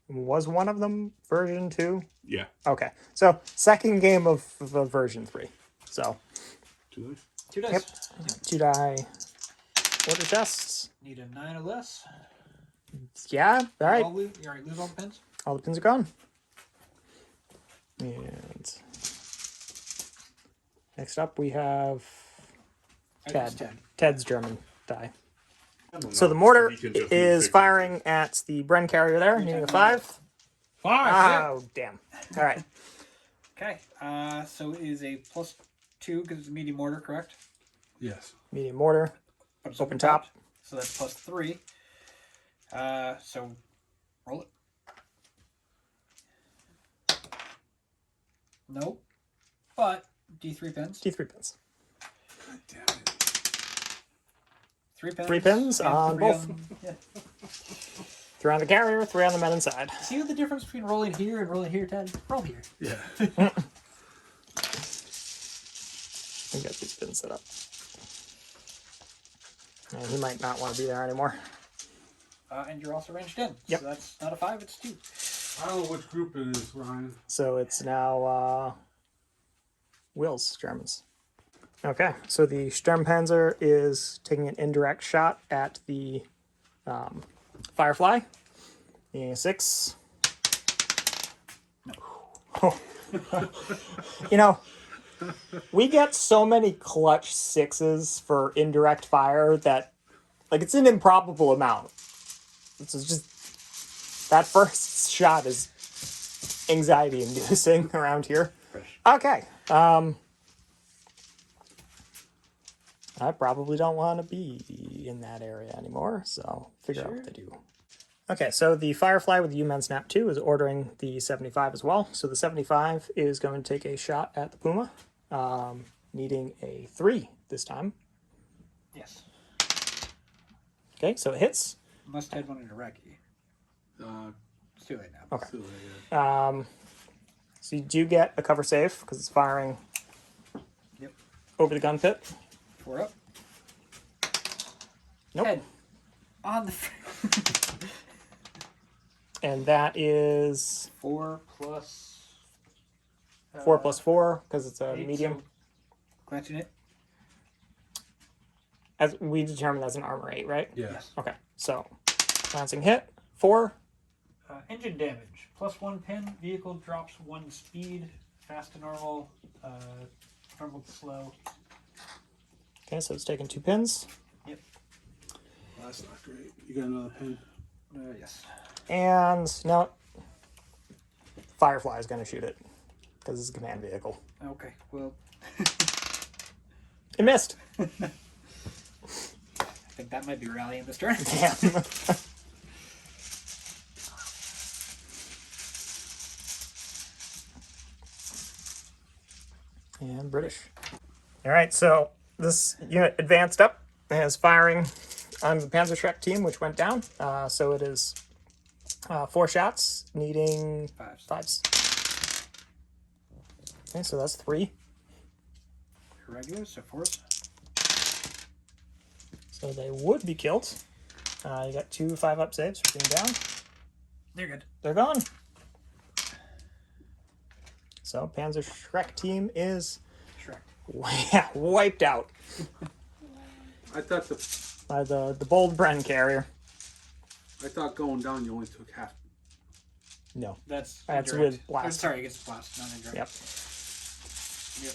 was one of them version 2? Yeah. Okay, so 2nd game of version 3. So 2 dice. 2 dice. Yep. 2 die order chests. Need a 9 or less. Yeah, all right. You already lose all the pins? All the pins are gone. And next up we have Ted. Ted. Ted's German die. I don't So know. the mortar He can just is fix it. firing at the Bren carrier there, needing a 5. 5. Oh, damn. All right. Okay. So it is a +2 because it's a medium mortar, correct? Yes. Medium mortar. But it's Open top. So that's +3. So roll it. Nope. But D3 pins. D3 pins. Damn it. 3 pins. 3 pins and on 3 both. yeah. 3 on the carrier, 3 on the men inside. See what the difference between rolling here and rolling here, Ted? Roll here. Yeah. We got these pins set up. And he might not want to be there anymore. And you're also ranged in. Yep. So that's not a 5, it's 2. I don't know which group it is, Ryan. So it's now Will's Germans. Okay, so the Sturmpanzer is taking an indirect shot at the Firefly. Needing a 6. No. You know, we get so many clutch 6s for indirect fire that, like, it's an improbable amount. It's just, that first shot is anxiety inducing around here. Okay. I probably don't want to be in that area anymore, so figure out what they do. Okay, so the Firefly with the U-Men Snap 2 is ordering the 75 as well. So the 75 is going to take a shot at the Puma, needing a 3 this time. Yes. Okay, so it hits. Unless Ted wanted to wreck you. It's too late now. Okay. Still there, So you do get a cover save because it's firing Yep. over the gun pit. 4 up. Nope. Ted. On the... And that is 4 plus... 4 plus 4 because it's a 8, medium. so glancing it. As we determined as an armor 8, right? yeah. Yes. Okay, so glancing hit 4. Engine damage. +1 pin. Vehicle drops 1 speed. Fast to normal. Normal to slow. Okay, so it's taking 2 pins. Yep. Well, that's not great. You got another pin? Yes. And no, Firefly is going to shoot it because it's a command vehicle. Okay, well... It missed. I think that might be rallying this turn. Damn. And British. All right, so this unit advanced up and is firing on the Panzerschreck team, which went down. So it is 4 shots, needing 5s. Okay, so that's 3. Regular, so 4s. So they would be killed. You got 2 5-up saves for being down. They're good. They're gone. So Panzer Shrek team is Shrek. wiped out I thought by the bold Bren carrier. I thought going down you only took half. No. That's That's indirect. with blast. Or, sorry, against blast, not indirect. Yep. Yep.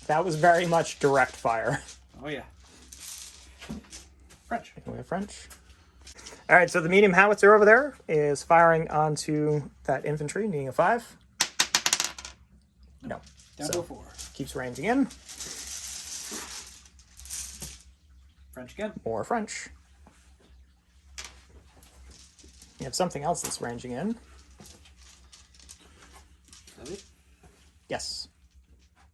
That was very much direct fire. Oh yeah. French. We have French. All right, so the medium howitzer over there is firing onto that infantry, needing a 5. No. Down So, to a 4. keeps ranging in. French again. More French. You have something else that's ranging in. Is that it? Yes.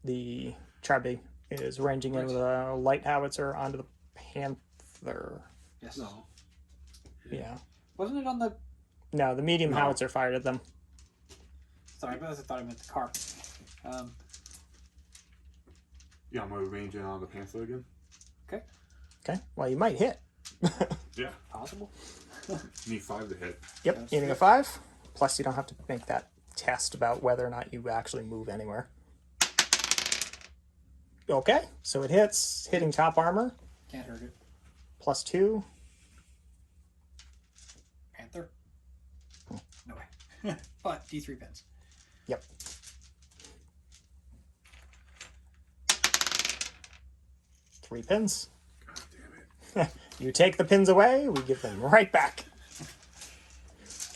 The Charby is ranging in with a light howitzer onto the Panther. Yes. No. Yeah. Wasn't it on the... No, the medium No. howitzer fired at them. Sorry, I thought I meant the car. Yeah, I'm gonna range in on the Panther again. Okay. Okay. Well, you might hit. Yeah. Possible. Need 5 to hit. Yep. That's Needing a good. 5. Plus, you don't have to make that test about whether or not you actually move anywhere. Okay. So it hits. Hitting top armor. Can't hurt it. Plus 2. Panther. No way. But D3 pins. Yep. Three pins. God damn it. You take the pins away, we give them right back.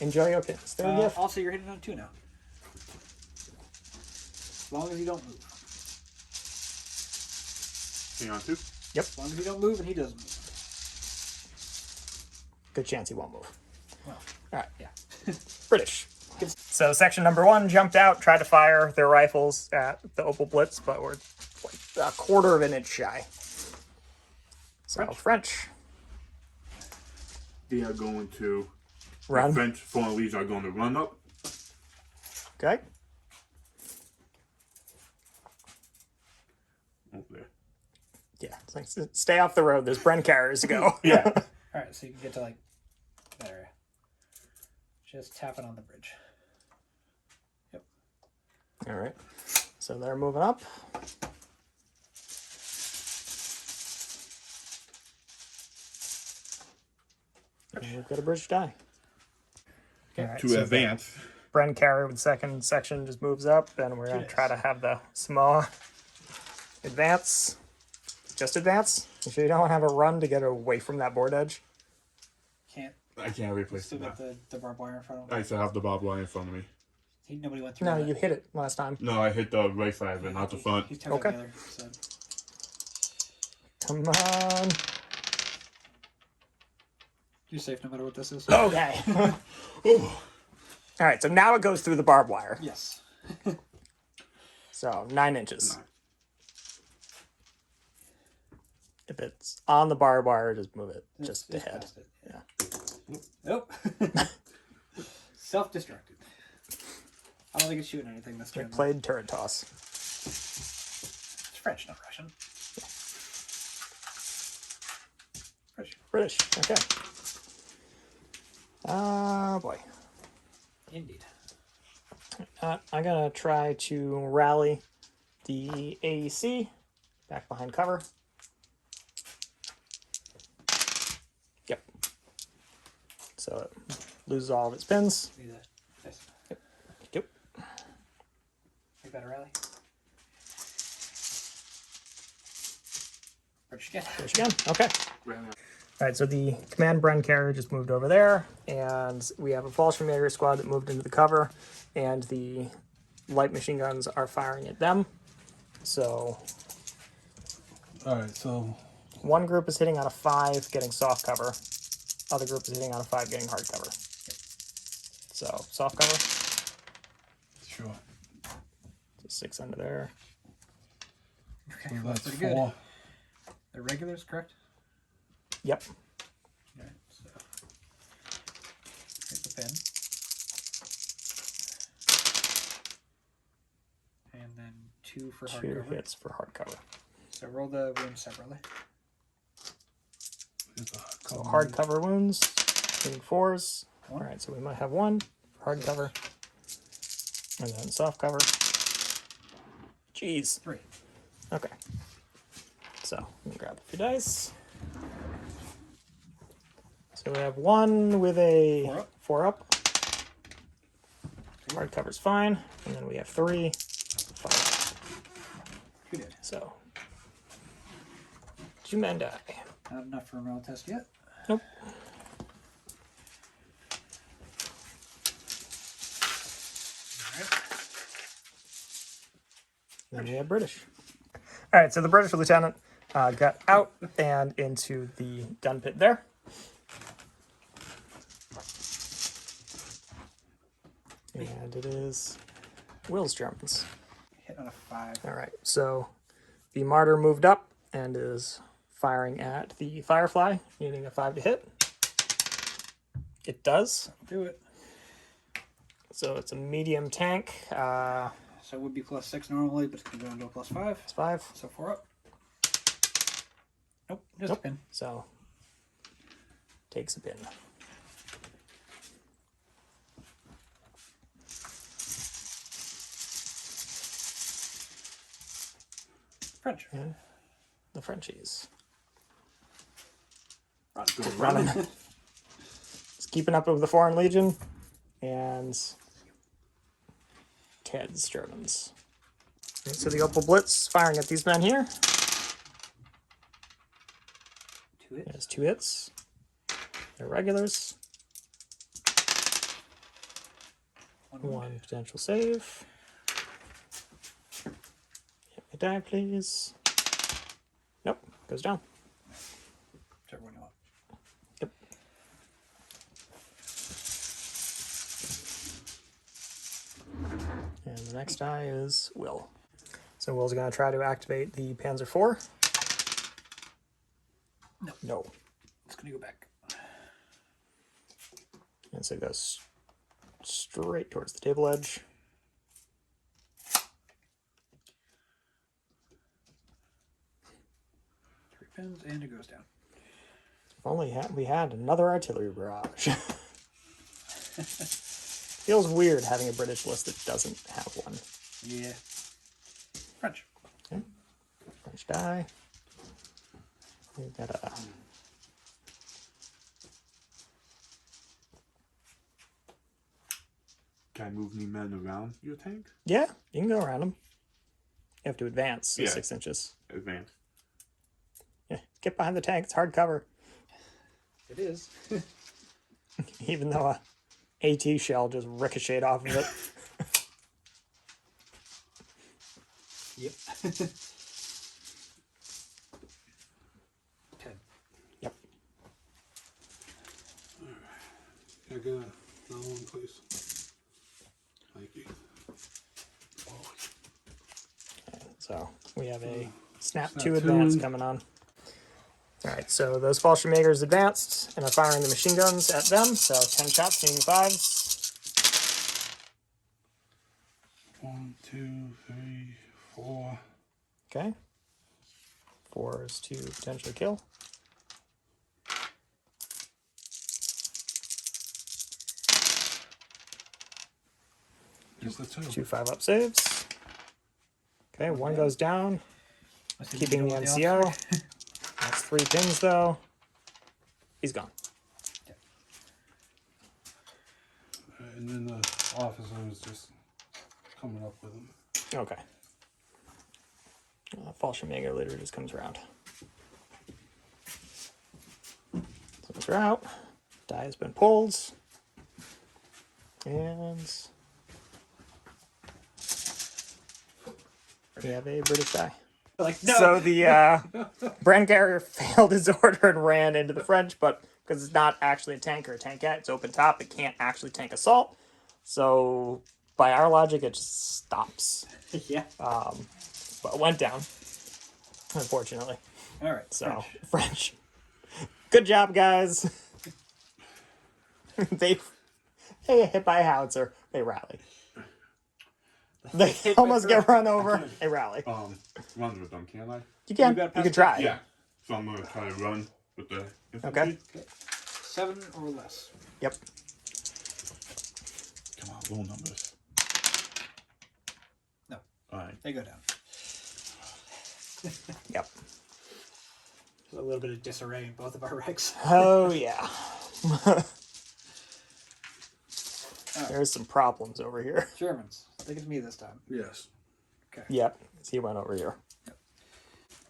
Enjoy your pins. They're a gift. Also, you're hitting on 2 now. As long as you don't move. Hang on 2. As long as you don't move and he doesn't move. Good chance he won't move. Well, All right. yeah. British. So section number 1 jumped out, tried to fire their rifles at the Opal Blitz, but we're like a quarter of an inch shy. So French. They are going to Run. French foreign leads are going to run up. Okay. Over there. Yeah. It's like, stay off the road. There's Bren carriers to go. Yeah. Alright, so you can get to like that area. Just tap it on the bridge. Yep. All right. So they're moving up. And we've got a bridge die. All right, To so advance. Bren carrier with second section just moves up, and we're going to try to have the Samoa advance. Just advance. You sure you don't want to have a run to get away from that board edge? Can't. I can't replace Still got that. the barbed wire in front of him. I still have the barbed wire in front of me. Nobody went through No, that. you hit it last time. No, I hit the right side of it, not the front. He's took Okay. out the other side. Come on. You're safe no matter what this is. Okay. All right, so now it goes through the barbed wire. Yes. So 9 inches. Nine. If it's on the barbed wire, just move it just It's ahead. past it. Yeah. Nope. Self-destructed. I don't think it's shooting anything this turn. Played turret toss. It's French, not Russian. French. British. Okay. Boy. Indeed. I'm going to try to rally the AEC back behind cover. Yep. So it loses all of its pins. Need that. Nice. Yep. Make that a rally. British again. British again. Okay. Ran out. All right, so the command Bren carrier just moved over there, and we have a Fallschirm Jäger squad that moved into the cover, and the light machine guns are firing at them. So Alright, so one group is hitting on a 5, getting soft cover. Other group is hitting on a 5, getting hard cover. So soft cover, sure. so 6 under there. Okay, So well, that's pretty good. 4. They're regulars, correct? Yep. Alright, so hit the pin. And then 2 for hard 2 cover. hits for hard cover. So roll the wounds separately. Here's a So couple hard of- cover wounds, hitting 4s. All One. right, so we might have 1. hard cover. And then soft cover. Jeez. 3. Okay. So, let me grab a few dice. So we have 1 with a 4 up. 4 up. Hard cover's fine. And then we have 3, 5. Who did? So, 2 men die. Not enough for a roll test yet. Nope. Then we have British. All right, so the British lieutenant got out and into the gun pit there. And it is Will's Germans. Hit on a 5. All right, so the Martyr moved up and is firing at the Firefly, needing a 5 to hit. It does. Do it. So it's a medium tank. So it would be +6 normally, but it's going to go into a +5. It's 5. So 4 up. Nope, just Nope. a pin. So takes a pin. French. And the Frenchies. Run. Running. It's keeping up with the Foreign Legion and Ted's Germans. And so the Opal Blitz firing at these men here. 2 hits. There's 2 hits. They're regulars. 1 potential save. Hit me die, please. Nope, goes down. Whichever one you want. Yep. And the next die is Will. So Will's going to try to activate the Panzer IV. No. No. It's going to go back. And so it goes straight towards the table edge. 3 pins, and it goes down. If only we had another artillery barrage. Feels weird having a British list that doesn't have one. Yeah. French. Okay. French die. We've got a... Can I move any men around your tank? Yeah, you can go around them. You have to advance Yeah. 6 inches. Advance. Yeah, get behind the tank. It's hard cover. It is. Even though a AT shell just ricocheted off of it. Yep. 10. Yep. I got another one, please. Thank you. So we have a snap Snap 2 two advance and- coming on. Alright, so those Fallschirmjägers advanced and are firing the machine guns at them. So 10 shots, needing 5s. 1, 2, 3, 4. Okay. 4 is to potentially kill. Just the 2. 2 5-up saves. Okay, 1 goes down, keeping the NCO. That's 3 pins though. He's gone. And then the officer is just coming up with him. Okay. Fallschirmjäger later just comes around. So those are out. Die has been pulled. And we have a British die. Like, no. So the Brand carrier failed his order and ran into the French, but because it's not actually a tank or a tankette, it's open top, it can't actually tank assault. So by our logic, it just stops. Yeah. But it went down, unfortunately. All right. So French. French, good job, guys. they get hit by a howitzer, they rally. They almost get run over, they rally. Run with them, can't I? You can, gotta you pass can try. Yeah. So I'm gonna try to run with the infantry. Okay. 7 or less. Yep. Come on, low numbers. No. All right. They go down. Yep. There's a little bit of disarray in both of our regs. Oh, yeah. There's some problems over here. Germans. Think it's me this time. Yes. Yep. He went over here. Yep.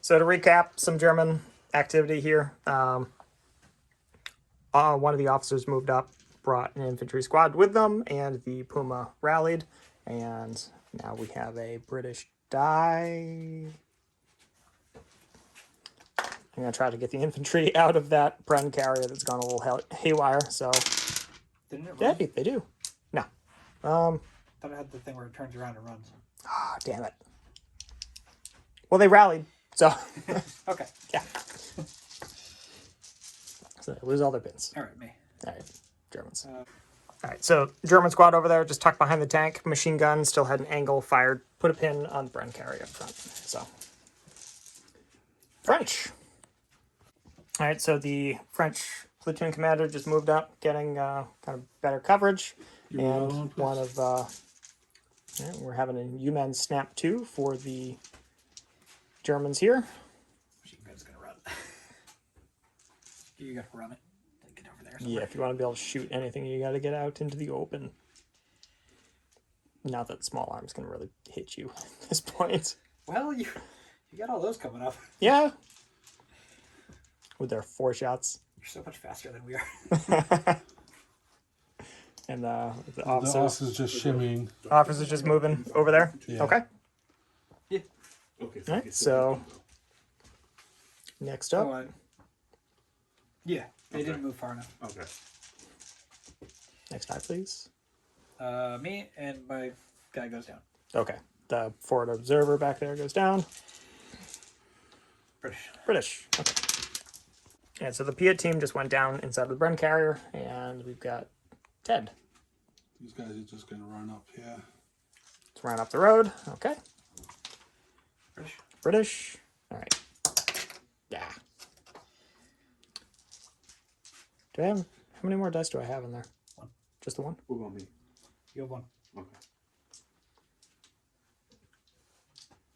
So to recap, some German activity here. One of the officers moved up, brought an infantry squad with them, and the Puma rallied. And now we have a British die. I'm going to try to get the infantry out of that Bren carrier that's gone a little haywire. So, Didn't it run? yeah, they do. No. I thought it had the thing where it turns around and runs. Ah, damn it. Well, they rallied, so Okay. yeah. So they lose all their pins. All right, me. All right, Germans. All right, so German squad over there, just tucked behind the tank, machine gun, still had an angle, fired, put a pin on the Bren carrier up front. So, French. All right, so the French platoon commander just moved up, getting kind of better coverage. You And want one, please? one of, yeah, we're having a U-Men snap 2 for the Germans here. Machine gun's gonna run. You gotta run it. Get over there. Yeah, if you want to be able to shoot anything, you got to get out into the open. Not that small arms can really hit you at this point. Well, you got all those coming up. Yeah. With their 4 shots. You're so much faster than we are. And the The officers. officer's just shimmying. Officers just moving over there. Yeah. Okay. Okay. All thank right. you. So next up. Yeah, they Okay. didn't move far enough. Okay. Next die, please. Me and my guy goes down. Okay. The forward observer back there goes down. British. British. Okay. And so the Piat team just went down inside of the Bren carrier, and we've got Ted. These guys are just gonna run up here. Let's run up the road. Okay. British. British. All right. Yeah. Do I have, how many more dice do I have in there? One. Just the one? What about me? You have one. Okay.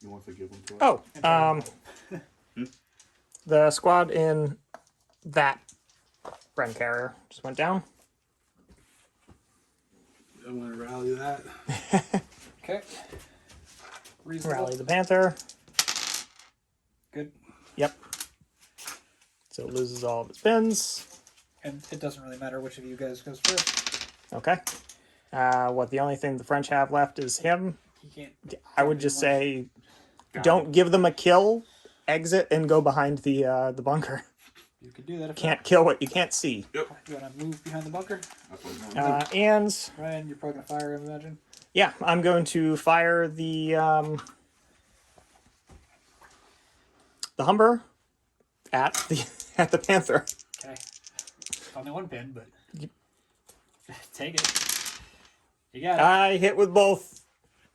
You want to give them to us? Oh, the squad in that Bren carrier just went down. I'm gonna rally that. Okay. Reasonable. Rally the Panther. Good. Yep. So it loses all of its pins. And it doesn't really matter which of you guys goes first. Okay. What the only thing the French have left is him. He can't. I would just say, don't give them a kill, exit, and go behind the bunker. You could do that if Can't kill what you can't see. you want to move behind the bunker. That's what I'm doing. And Ryan, you're probably gonna fire, I imagine. yeah, I'm going to fire the Humber at the Panther. Okay. Only one pin, but take it. You got it. I hit with both.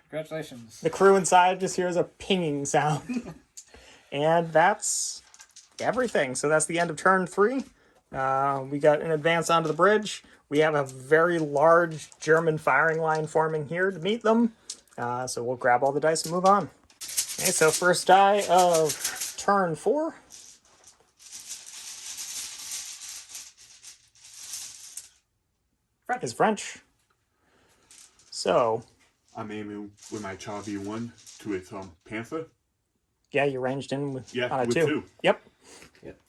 Congratulations. The crew inside just hears a pinging sound. And that's everything. So that's the end of turn 3. We got an advance onto the bridge. We have a very large German firing line forming here to meet them. So we'll grab all the dice and move on. Okay, so first die of turn 4. French. Is French. So, I'm aiming with my Char V1 to its Panther. yeah, you ranged in with, Yeah, on a with 2. 2. Yep. Yep.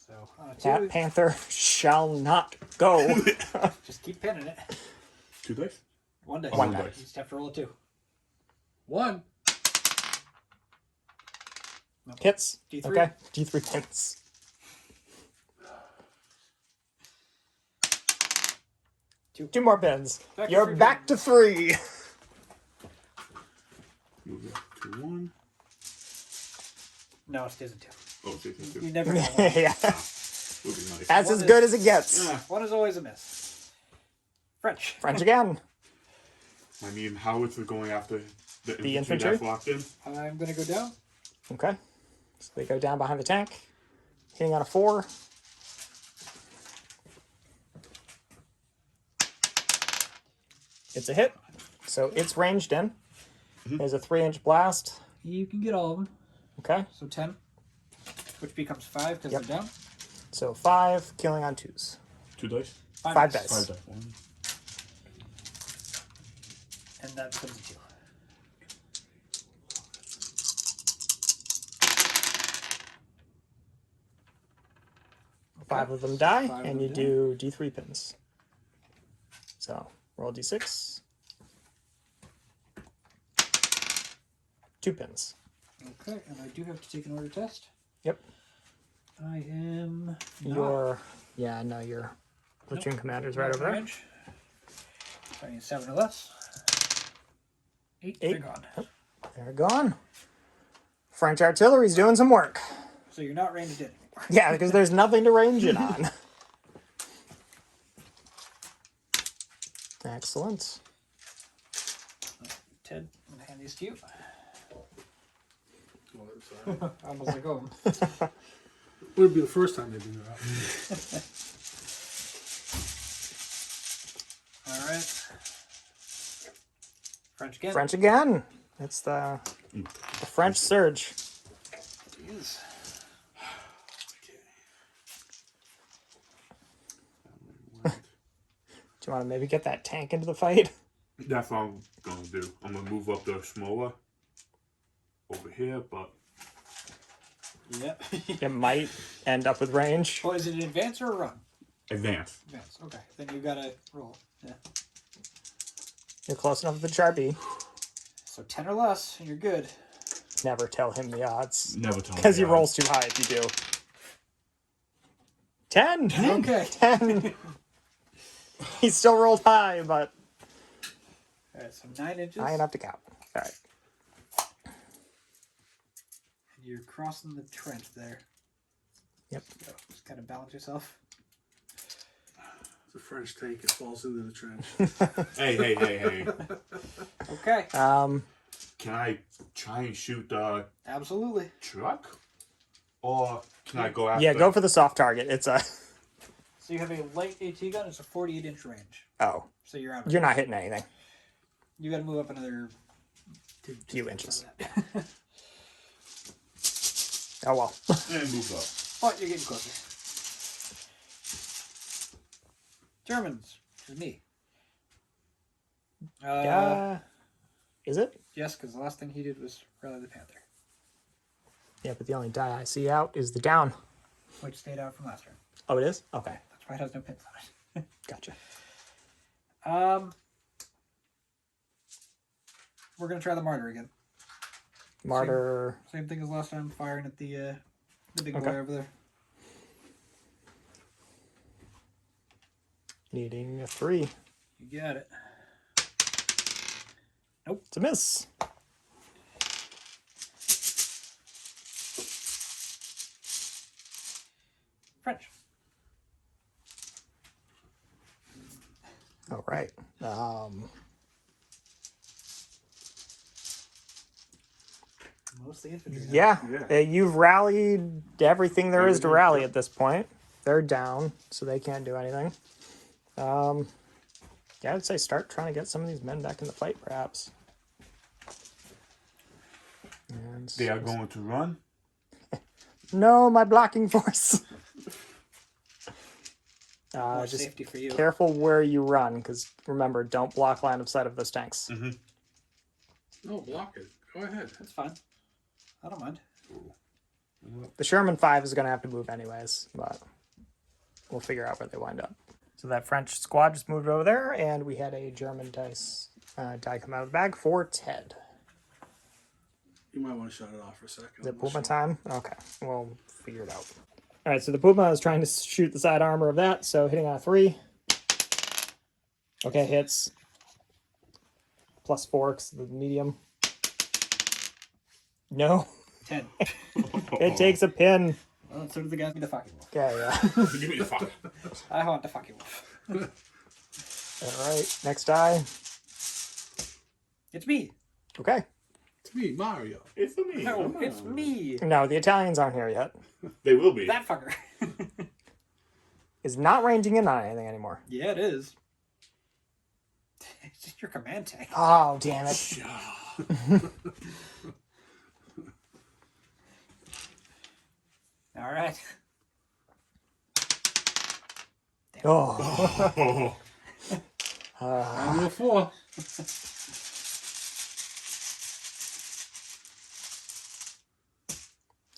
So That 2. Panther shall not go. Just keep pinning it. 2 dice? One dice. One You dice. just have to roll a 2. One. Hits. D3. Okay. D3 hits. Two more pins. Back to You're 3 back to 3. Move it to 1. No, it stays a 2. Oh, it's 2. You never know. One. Yeah. Would be nice. That's One as is- good as it gets. One is always a miss. French. French again. I mean, howitzers are going after the infantry infantry? that's locked in. I'm gonna go down. Okay. So they go down behind the tank. Hitting on a 4. It's a hit. So it's ranged in. There's a 3-inch blast. You can get all of them. Okay. So 10, which becomes 5 because they're down. So 5, killing on 2s. 2 dice. 5 dice. 5 dice. 1. And that becomes a 2. Five of them die, 5 of and them you die. do D3 pins. So roll D6. 2 pins. Okay, and I do have to take an order test. Yep. I am not Your your platoon commander's right over there. range. So I need 7 or less. 8. 8. They're gone. They're gone. French artillery's doing some work. So you're not ranged in anymore. Yeah, because there's nothing to range it on. Excellent. Ted, I'm gonna hand these to you. Oh, I'm sorry. I almost let go. Would be the first time they've been out. All right. French again. French again. It's the French surge. Jeez. Do you want to maybe get that tank into the fight? That's what I'm gonna do. I'm gonna move up the Schmoller over here, but Yep. It might end up with range. Oh, is it an advance or a run? advance. Advance. Okay. Then you gotta roll. Yeah. You're close enough with the Sharpie. So 10 or less, and you're good. Never tell him the odds. Never tell me. Because he the rolls too high if you do. 10! Okay. 10! He still rolled high, but All right. So 9 inches. high enough to count. All right. And you're crossing the trench there. Yep. So just kind of balance yourself. It's a French tank. It falls into the trench. odds. Hey. Okay. Can I try and shoot the Absolutely. truck? Or can I go after? Yeah, go for the soft target. It's a... So you have a light AT gun. It's a 48-inch range. Oh. So you're out. You're not hitting anything. You got to move up another Few inches. that. Oh, well. And move up. But you're getting closer. Germans. This is me. Is it? Yes, because the last thing he did was Rally the Panther, Yeah, but the only die I see out is the down. which stayed out from last turn. Oh, it is? Okay. That's why it has no pins on it. Gotcha. We're gonna try the martyr again. Martyr. Same thing as last time, firing at the big Okay. boy over there. Needing a 3. You got it. It's a miss. French. All right. Mostly infantry. now. Yeah, Yeah. you've rallied everything there is to rally at this point. They're down, so they can't do anything. Yeah, I'd say start trying to get some of these men back in the fight, perhaps. And They are going to run. no, my blocking force. More Just safety for you. careful where you run, because remember, don't block line of sight of those tanks. No, block it. Go ahead. That's fine. I don't mind. The Sherman 5 is going to have to move anyways, but we'll figure out where they wind up. So that French squad just moved over there, and we had a German die come out of the bag for Ted. You might want to shut it off for a second. Is it I'm not Puma sure. time? Okay, we'll figure it out. All right, so the Puma is trying to shoot the side armor of that, so hitting on a 3. Okay, hits. +4 because the medium. No, 10. it takes a pin. Well, so did the guy with the fucking wolf. Okay, yeah. Give me the fuck. I want the fucking wolf. All right, next die. It's me. Okay. It's me, Mario. It's for me. No, Come on. it's me. No, the Italians aren't here yet. They will be. That fucker. Is not ranging in on anything anymore. Yeah, it is. It's your command tank. Oh, damn it. All right. Oh. Oh, I roll 4.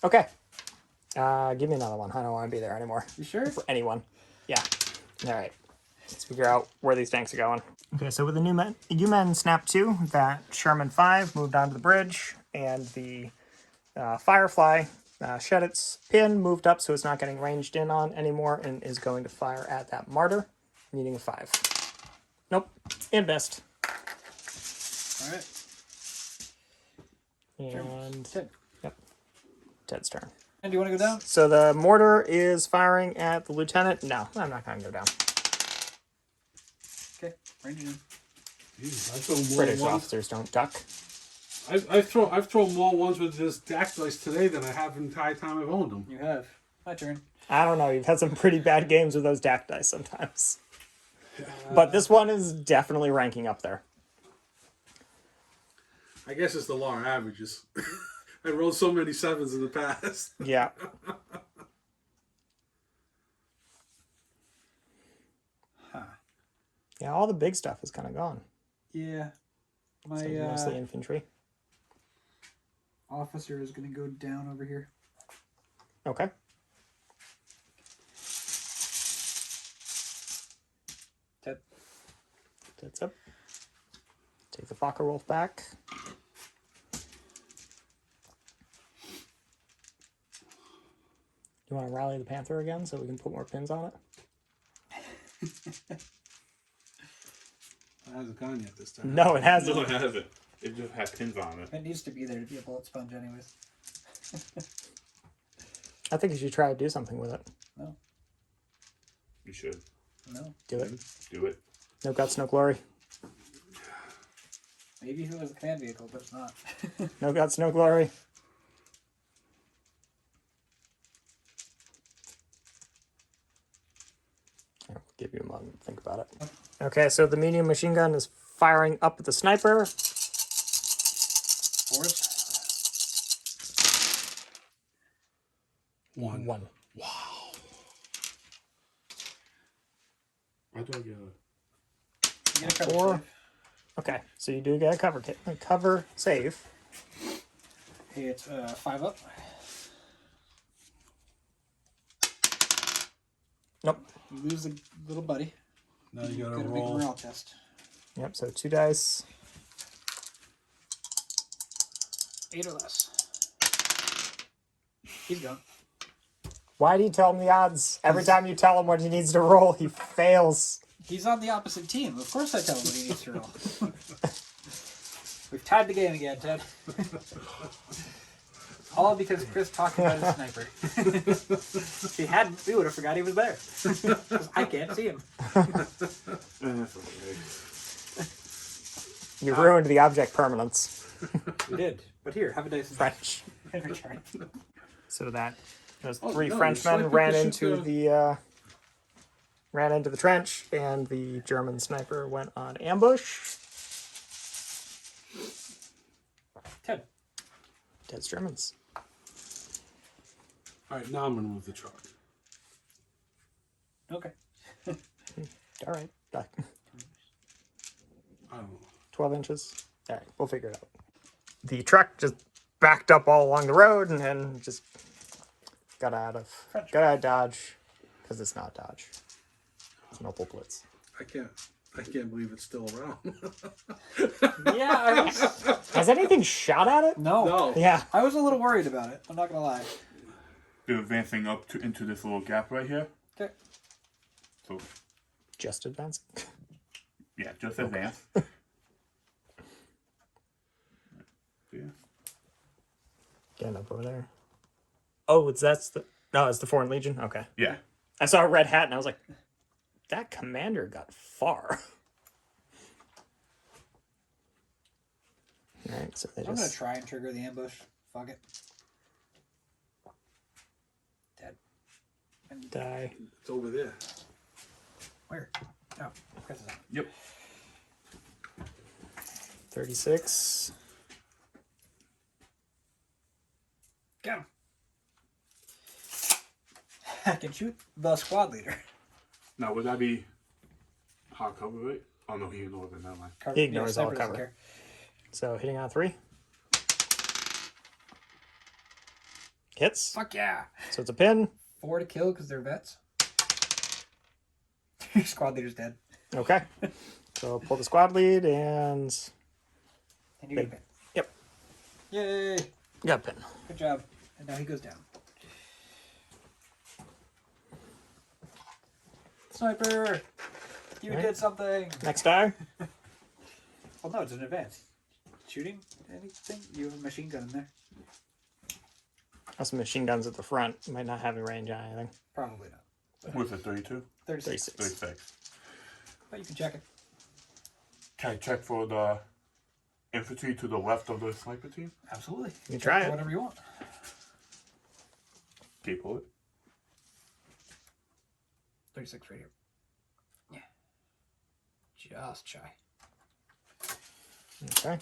Okay. Give me another one. I don't want to be there anymore. You sure? For anyone. Yeah. All right. Let's figure out where these tanks are going. Okay, so with the new men snap 2, that Sherman 5 moved onto the bridge, and the Firefly shed its pin, moved up so it's not getting ranged in on anymore, and is going to fire at that Martyr, needing a 5. Nope. It missed. All right. And Ted. yep. Ted's turn. And do you want to go down? So the mortar is firing at the lieutenant. No, I'm not going to go down. Okay. Range it in. Jeez, I throw more British ones. officers don't duck. I've thrown more ones with this DAC dice today than I have in the entire time I've owned them. You have. My turn. I don't know. You've had some pretty bad games with those DAC dice sometimes. But this one is definitely ranking up there. I guess it's the law of averages. I rolled so many 7s in the past. Yeah. Huh. Yeah, all the big stuff is kind of gone. Yeah. My So mostly infantry. officer is going to go down over here. Okay. Ted. That's up. Take the Fokker Wolf back. You want to rally the Panther again so we can put more pins on it? It hasn't gone yet this time. No, it hasn't. no, it hasn't. It just had pins on it. It needs to be there to be a bullet sponge anyways. I think you should try to do something with it. No. You should No. Do it. do it. No guts, no glory. Maybe if it was a command vehicle, but it's not. No guts, no glory. I'll give you a moment to think about it. Okay, so the medium machine gun is firing up at the sniper. Force. 1. One. I do I get a... You get a cover 4. save. Okay, so you do get a cover save. Hey, it's 5 up. Nope. You lose the little buddy. Now you Get gotta a big roll. morale test. Yep, so 2 dice. 8 or less. He's gone. Why do you tell him the odds? Every time you tell him what he needs to roll, he fails. He's on the opposite team. Of course I tell him what he needs to roll. We've tied the game again, Ted. All because Chris talked about his sniper. If he hadn't, we would have forgot he was there. 'Cause I can't see him. That's okay. You ruined the object permanence. We did. But here, have a dice French. in return. So that those Oh, 3 no, Frenchmen sniper ran can shoot into the ran into the trench, and the German sniper went on ambush. Ted. Ted's Germans. Alright, now I'm gonna move the truck. Okay. All right, I don't know. 12 inches. All right, we'll figure it out. The truck just backed up all along the road and then just got out of Dodge, because it's not Dodge. It's an Opel Blitz. I can't believe it's still around. Yeah, Has anything shot at it? No. No. Yeah. I was a little worried about it. I'm not going to lie. They're advancing up into this little gap right here. Okay. So, Just advancing. yeah, just advance. Yeah. Getting up over there. Oh, it's the Foreign Legion? Okay. Yeah. I saw a red hat and I was like, that commander got far. Alright, so they I'm going to just... try and trigger the ambush. Fuck it. Dead. And die. It's over there. where? Oh, Chris is on. Yep. 36. Got him. I can shoot the squad leader. Now, would that be hard cover, right? Oh, no, he ignores it. Never mind. Cover. He ignores all sniper doesn't cover. care. So hitting on 3. Hits. Fuck yeah. So it's a pin. 4 to kill because they're vets. Squad leader's dead. Okay. So pull the squad lead and And you get a pin. Yep. Yay. got a pin. Good job. And now he goes down. Sniper! You Right. did something! Next die. Well, no, it's an advance. Shooting anything? You have a machine gun in there? Have some machine guns at the front. Might not have any range on anything. Probably not. What's it, 32? 36. 36. 36. But you can check it. Can I check for the infantry to the left of the sniper team? Absolutely. You can Check try for it. Whatever you want. Okay, pull it. 36 right here. Yeah. Just shy. Okay.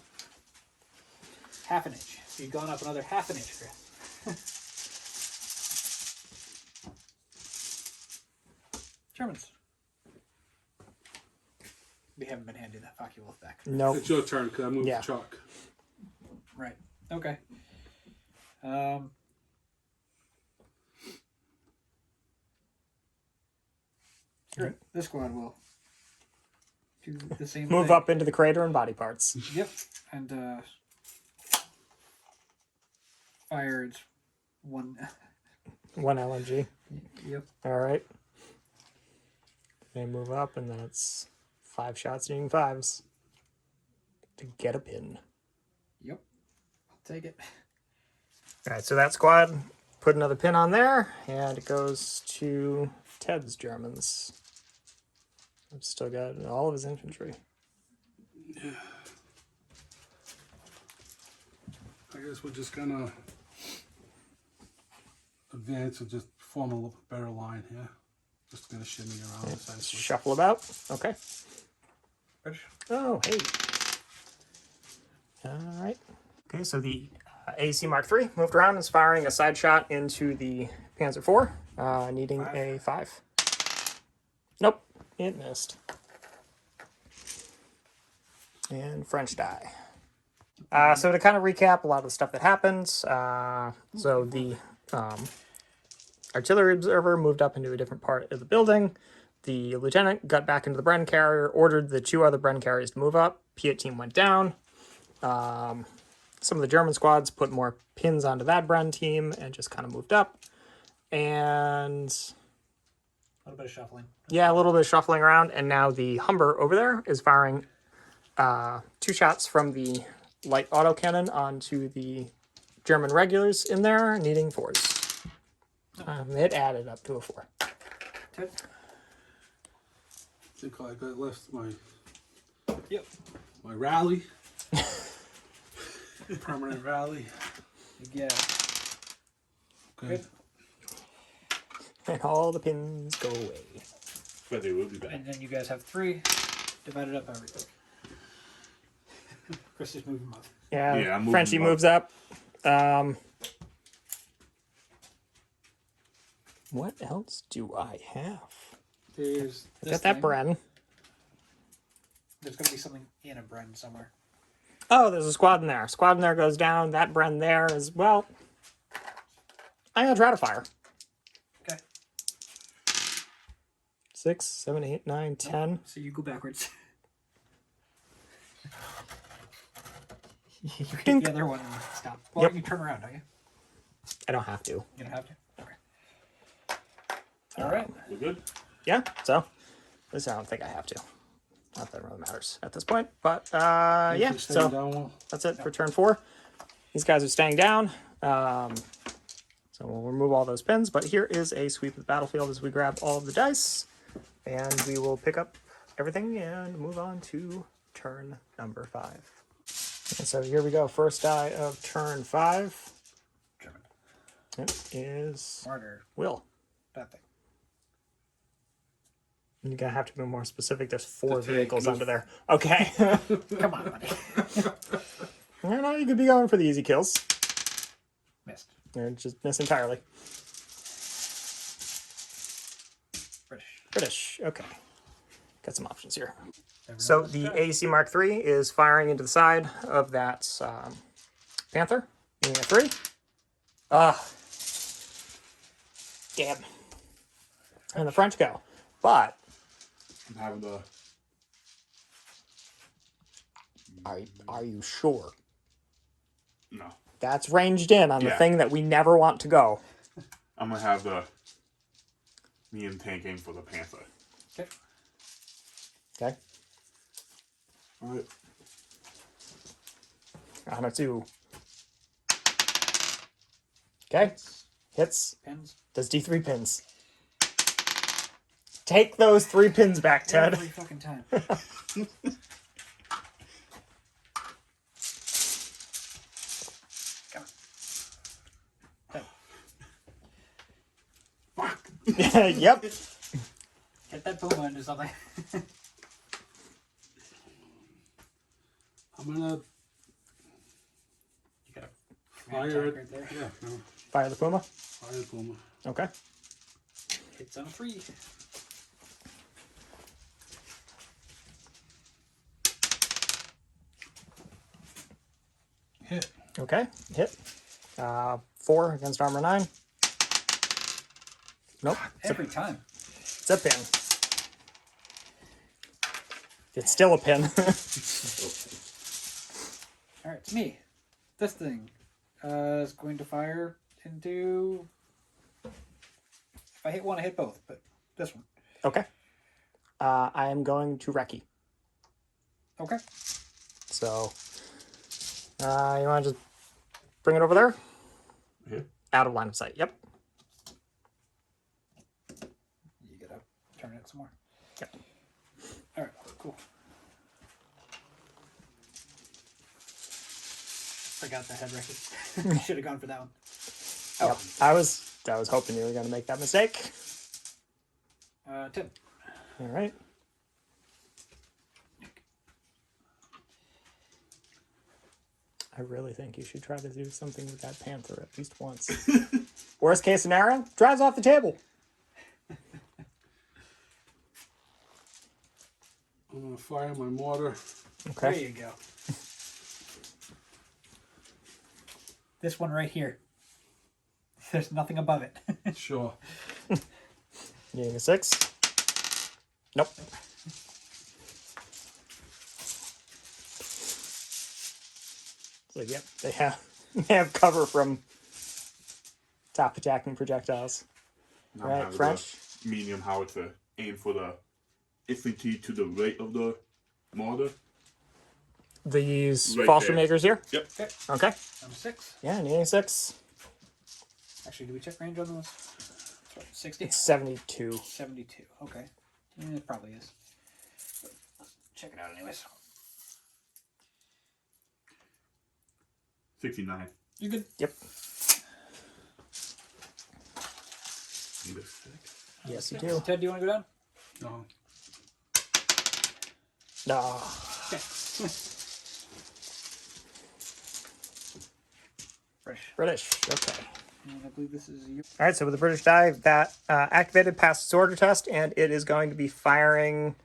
Half an inch. So you've gone up another half an inch, Chris. Germans. We haven't been handing that Focke Wolf back. Nope. It's your turn because I moved Yeah. the chalk. Right. Okay. Sure. This squad will do the same Move thing. up into the crater and body parts. Yep. And fired one. 1 LMG. Yep. All right. They move up, and then it's 5 shots using 5s to get a pin. Yep. I'll take it. All right, so that squad put another pin on there, and it goes to Ted's Germans. I've still got all of his infantry. I guess we're just gonna advance and just form a little better line here. Just gonna shimmy around essentially. Shuffle about. Okay. British. Oh, hey. All right. Okay, so the AC Mark III moved around and is firing a side shot into the Panzer IV, needing a 5. Nope, it missed. And French die. So to kind of recap a lot of the stuff that happened, so the artillery observer moved up into a different part of the building. The lieutenant got back into the Bren carrier, ordered the 2 other Bren carriers to move up. Piet team went down. Some of the German squads put more pins onto that Bren team and just kind of moved up. And A little bit of shuffling. yeah, a little bit of shuffling around. And now the Humber over there is firing 2 shots from the light autocannon onto the German regulars in there, needing 4s. It added up to a 4. Ted. I think I got left my Yep. my rally. Permanent rally. Yeah. Okay. Good. And all the pins go away. But they will be back. And then you guys have 3 divided up everything. Chris is moving up. Yeah, Yeah, I'm moving Frenchie up. moves up. What else do I have? There's I this got that thing. Bren. There's going to be something in a Bren somewhere. Oh, there's a squad in there. Squad in there goes down. That Bren there as well. I'm going to try to fire. Okay. 6, 7, 8, 9, 10. So you go backwards. You hit the other one and stop. Well, Yep. you turn around, don't you? I don't have to. You don't have to? Okay. All right. We're good? Yeah, so at least I don't think I have to. Not that it really matters at this point. But Thanks yeah, for staying so down one. that's it for turn 4. These guys are staying down. So we'll remove all those pins. But here is a sweep of the battlefield as we grab all of the dice. And we will pick up everything and move on to turn number 5. And so here we go. First die of turn 5. German. It is Martyr. Will. That thing. You're gonna have to be more specific. There's 4 tank, vehicles no- under there. Okay. Come on, buddy. No, you could be going for the easy kills. Missed. Or just miss entirely. British. British. Okay. Got some options here. Everyone So was the trash. AEC Mark III is firing into the side of that Panther. Getting a 3. Damn. And the French go. But I'm having the. are you sure? No. That's ranged in on the Yeah. thing that we never want to go. I'm gonna have the. Me and tank aim for the Panther. Okay. Okay. Alright. On a 2. Okay. Hits. Pins. Does D3 pins. Take those 3 pins back, Ted. Every fucking time. Come on. Fuck! Yep. Hit that Puma into something. I'm gonna You got a fire command it. tank right there. Yeah, no, Fire the Puma. fire the Puma. Okay. Hits on a 3. Hit. Okay. Hit. 4 against armor 9. Nope. Every time. It's a pin. It's still a pin. Alright, it's me. This thing is going to fire into. If I hit one, I hit both, but this one. Okay. I am going to Recce. Okay. So, you want to just bring it over there? Here? Out of line of sight. Yep. You gotta turn it some more. Yep. Alright, cool. Forgot the head record. Should have gone for that one. Yep. I was hoping you were going to make that mistake. 10. All right. I really think you should try to do something with that Panther at least once. Worst case scenario, drives off the table. I'm gonna fire my mortar. There Okay. you go. This one right here. There's nothing above it. Sure. Getting a 6. Nope. So yep, they have cover from top attacking projectiles. Now I'm Right, having French. the medium howitzer aim for the infantry to the right of the mortar. These Right foster there. makers here. Yep. Okay. I'm 6. Yeah, needing 6. Actually, do we check range on those? 60? It's 72. 72. Okay. It probably is. But check it out anyways. 69. You good? Yep. Need a sec. Yes, you do. Ted, do you want to go down? No. No. Okay. Fresh. British. Okay. And I believe this is you. All right, so with the British die, that activated passed its order test, and it is going to be firing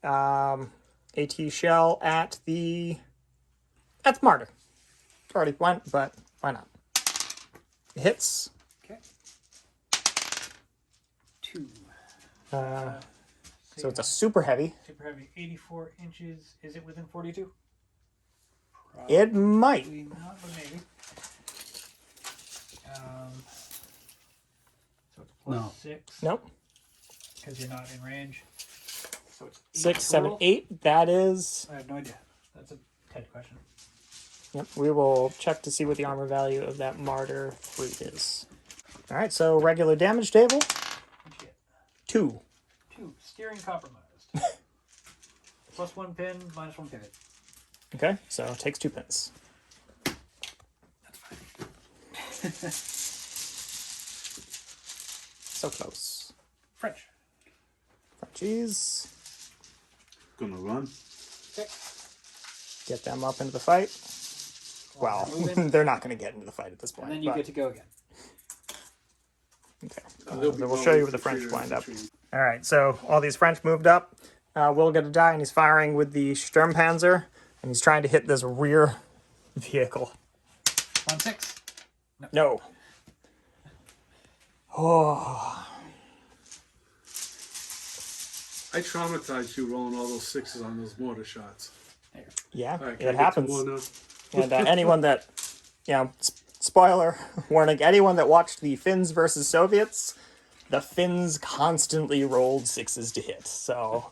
AT shell at the martyr. It already went, but why not? It hits. Okay. 2. So it's a super heavy. super heavy. 84 inches. Is it within 42? It might. Probably not, but maybe. So it's plus No. 6. Nope. Because you're not in range. So it's 6, 7, total? 8. That is. I have no idea. That's a Ted question. Yep. We will check to see what the armor value of that martyr 3 is. All right. So regular damage table. What'd you get? 2. 2. Steering compromised. Plus 1 pin, minus 1 pivot. Okay. So it takes 2 pins. That's fine. So close. French. French. Jeez. Gonna run. Okay. Get them up into the fight. Well, Moving. they're not going to get into the fight at this point. And then you but- get to go again. Okay. They'll be We'll show you with the rolling French for wind up. change. All right, so all these French moved up. Will get a die, and he's firing with the Sturmpanzer, and he's trying to hit this rear vehicle. 1-6. No. Oh, I traumatized you rolling all those 6s on those mortar shots. yeah, All right, can I it get two happens. more now? And anyone that, spoiler warning, anyone that watched the Finns versus Soviets, the Finns constantly rolled 6s to hit. So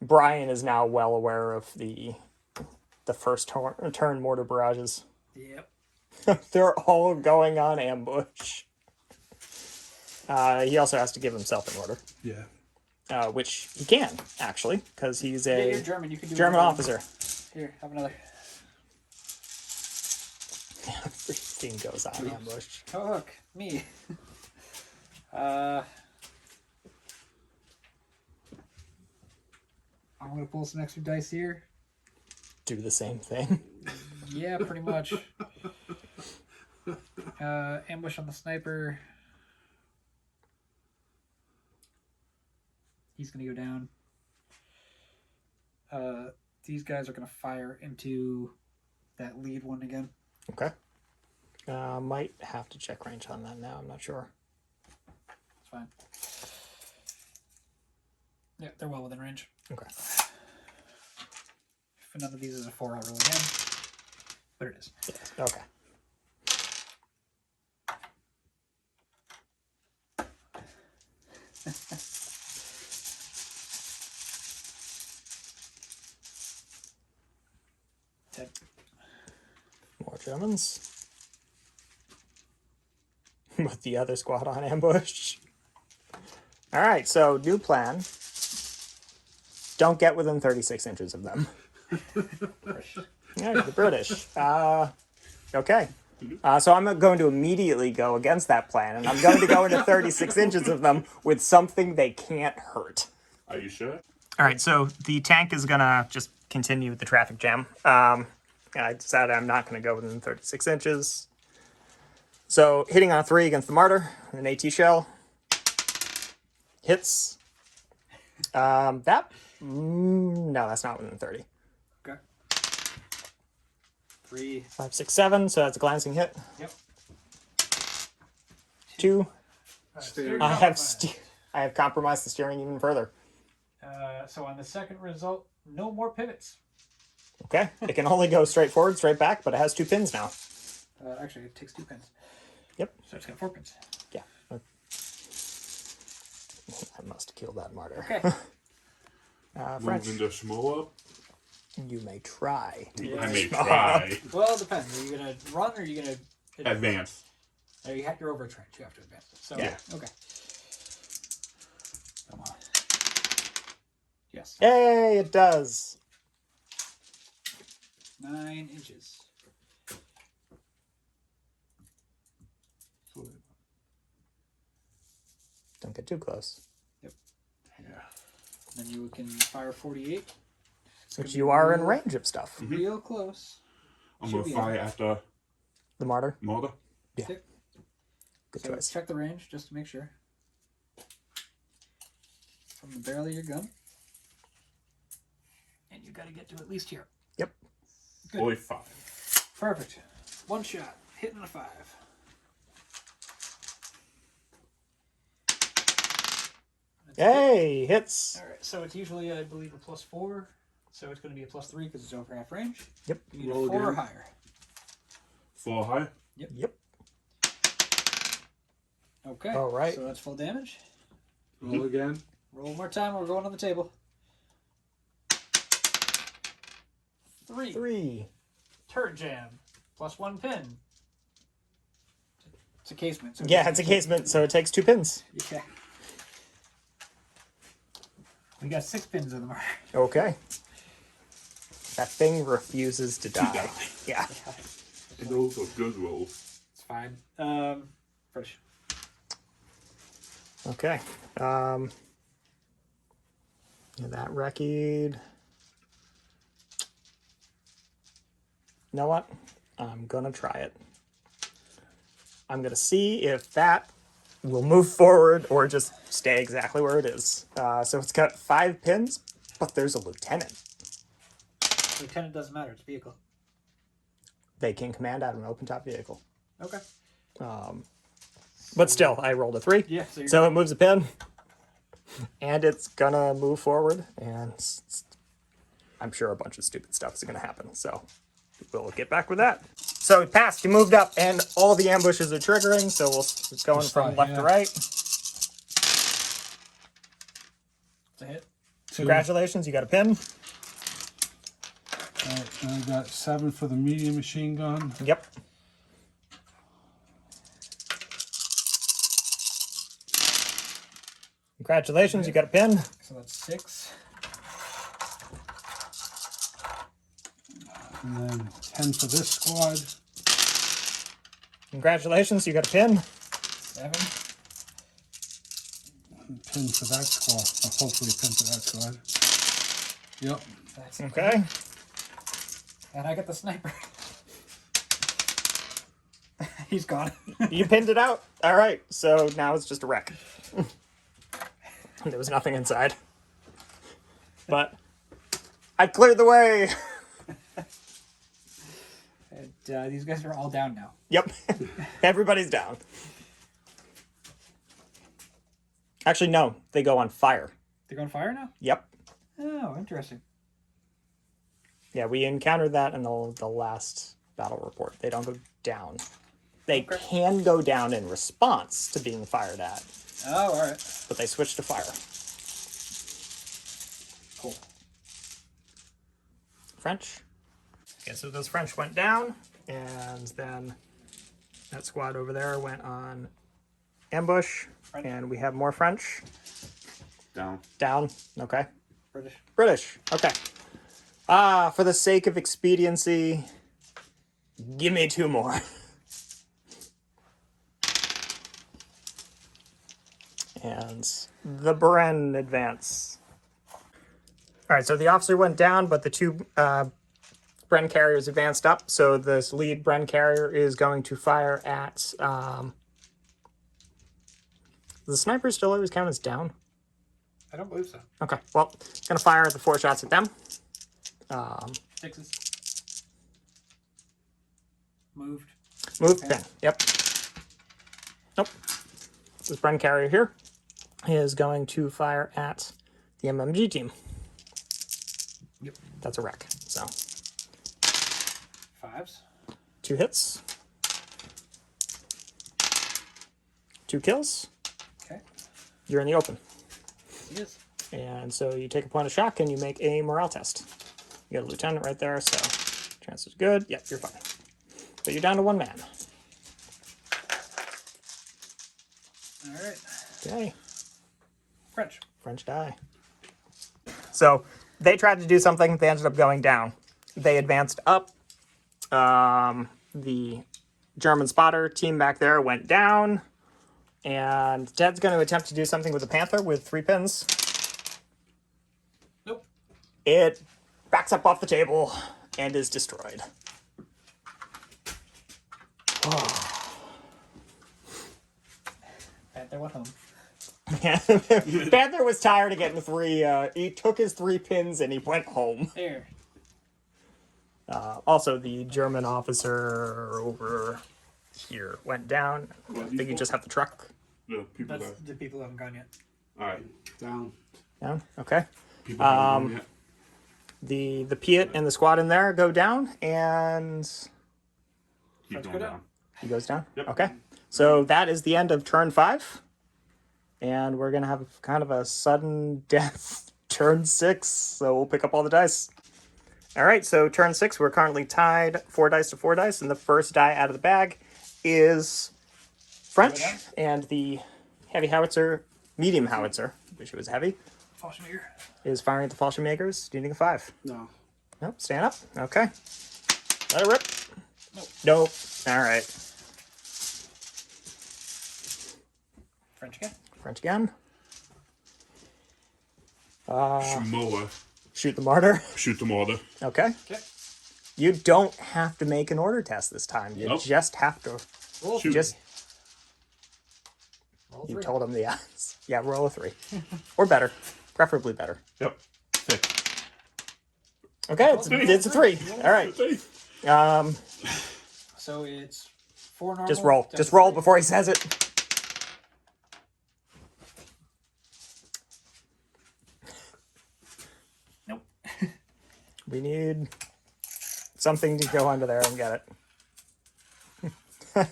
Brian is now well aware of the first turn mortar barrages. Yep. They're all going on ambush. He also has to give himself an order, Yeah. which he can, actually, because he's Yeah, a you're German. You can do German whatever. officer. Here, have another. Everything goes on ambush. Oh, look, me. I'm gonna pull some extra dice here. Do the same thing. Yeah, pretty much. Ambush on the sniper. He's gonna go down. These guys are gonna fire into that lead one again. Okay. Might have to check range on that now. I'm not sure. It's fine. Yeah, they're well within range. Okay. If none of these is a 4, I'll roll again. But it is. Okay. Ten. More Germans. With the other squad on ambush. All right, so new plan. Don't get within 36 inches of them. Yeah, the British. Okay. So I'm going to immediately go against that plan, and I'm going to go into 36 inches of them with something they can't hurt. Are you sure? All right, so the tank is going to just continue with the traffic jam. I decided I'm not going to go within 36 inches. So hitting on a 3 against the Martyr, an AT shell. Hits. No, that's not within 30. Okay. 3. 5, 6, 7, so that's a glancing hit. Yep. 2. Steering. I have compromised the steering even further. So on the second result, no more pivots. Okay, it can only go straight forward, straight back, but it has 2 pins now. Actually, it takes 2 pins. Yep. So it's got 4 pins. Yeah. I must kill that Martyr. Okay. French, Moving the smaller. you may try. I may try. Well, it depends. Are you going to run or are you going to Advance. You're over a trench. You have to advance. So, Yeah. Okay. Come on. Yes. Hey, it does. 9 inches. Don't get too close. Yeah. Then you can fire 48. It's Which gonna be you are in real- range of stuff. Real close. I'm Should gonna be fire enough. after The Martyr. Mother. Yeah. Okay. Good So choice. check the range just to make sure. From the barrel of your gun. And you got to get to at least here. Yep. Good. Boy 5. Perfect. 1 shot. Hitting a 5. Hey, hits. All right. So it's usually, I believe, a +4. So it's going to be a +3 because it's over half range. Yep. You need Roll a 4 or again. higher. 4 high. Yep. Okay. All right. So that's full damage. Roll again. Roll one more time. We're going on the table. 3. 3. Turret jam. +1 pin. It's a casement. So Yeah, it's a casement, so it takes 2 pins. Yeah. We got 6 pins in the mark. Okay. That thing refuses to die. Yeah. And those are good rolls. It's fine. British. Okay. Yeah, that wrecked. You know what? I'm gonna try it. I'm gonna see if that will move forward or just stay exactly where it is. So it's got 5 pins, but there's a lieutenant. Lieutenant doesn't matter. It's a vehicle. They can command out of an open top vehicle. Okay. But still, I rolled a 3. Yeah. So it moves a pin. And it's gonna move forward. And I'm sure a bunch of stupid stuff is gonna happen. So we'll get back with that. So it passed, he moved up, and all the ambushes are triggering. So we'll it's going from left to right. It's a hit. Congratulations, you got a pin. Alright, I got 7 for the medium machine gun. Yep. Congratulations, you got a pin. So that's 6. And then 10 for this squad. Congratulations, you got a pin. 7. And pin for that squad. Or hopefully a pin for that squad. Yep. That's Okay. And I get the sniper. He's gone. You pinned it out. All right, so now it's just a wreck. There was nothing inside. But I cleared the way. And, these guys are all down now. Yep. Everybody's down. Actually, no. They go on fire. They're going fire now? Yep. Oh, interesting. Yeah, we encountered that in the last battle report. They don't go down. They can go down in response to being fired at, Oh, alright. but they switch to fire. Cool. French. Okay, so those French went down, and then that squad over there went on ambush, French. and we have more French. Down. Down. Okay. British. British. Okay. For the sake of expediency, give me 2 more. And the Bren advance. All right, so the officer went down, but the 2 Bren carriers advanced up. So this lead Bren carrier is going to fire at... the sniper still always count as down? I don't believe so. Okay, well, it's going to fire the 4 shots at them. 6s. Moved. Moved pin. Yep. Nope. This Bren carrier here is going to fire at the MMG team. Yep. That's a wreck. So 5s. 2 hits. 2 kills. Okay. You're in the open. He is. And so you take a point of shock and you make a morale test. You got a lieutenant right there, so chances good. Yep, you're fine. But you're down to 1 man. Alright. Okay. French. French die. So they tried to do something. They ended up going down. They advanced up. The German spotter team back there went down. And Ted's going to attempt to do something with the Panther with 3 pins. Nope. It backs up off the table and is destroyed. Panther went home. Panther was tired of getting 3. He took his 3 pins and he went home. There. Also, the German officer over here went down. I think you just have the truck. The people That's that. the people who haven't gone yet. Alright. Down. Down. Okay. People haven't gone yet. The Piet and the squad in there go down, and Keep Let's going go down. he goes down. Yep. Okay. So that is the end of turn 5. And we're going to have kind of a sudden death turn 6. So we'll pick up all the dice. All right, so turn 6, we're currently tied 4 dice to 4 dice. And the first die out of the bag is French. And the heavy howitzer, medium howitzer, wish it was heavy, Fallschirmjäger. is firing at the Fallschirmjägers, needing a 5. No. Nope, stand up. Okay. Let it rip. Nope. All right. French again. French again. Schmoa. Shoot the martyr. Shoot the mortar. Okay. Okay. You don't have to make an order test this time. You Nope. just have to. Roll Shoot. Just Roll you 3. told him the odds. Yeah, roll a 3 or better, preferably better. Yep. 6. Okay, it's a 3. All right. So it's 4 normal. Just roll. down Just to roll 3. before he says it. Nope. We need something to go under there and get it.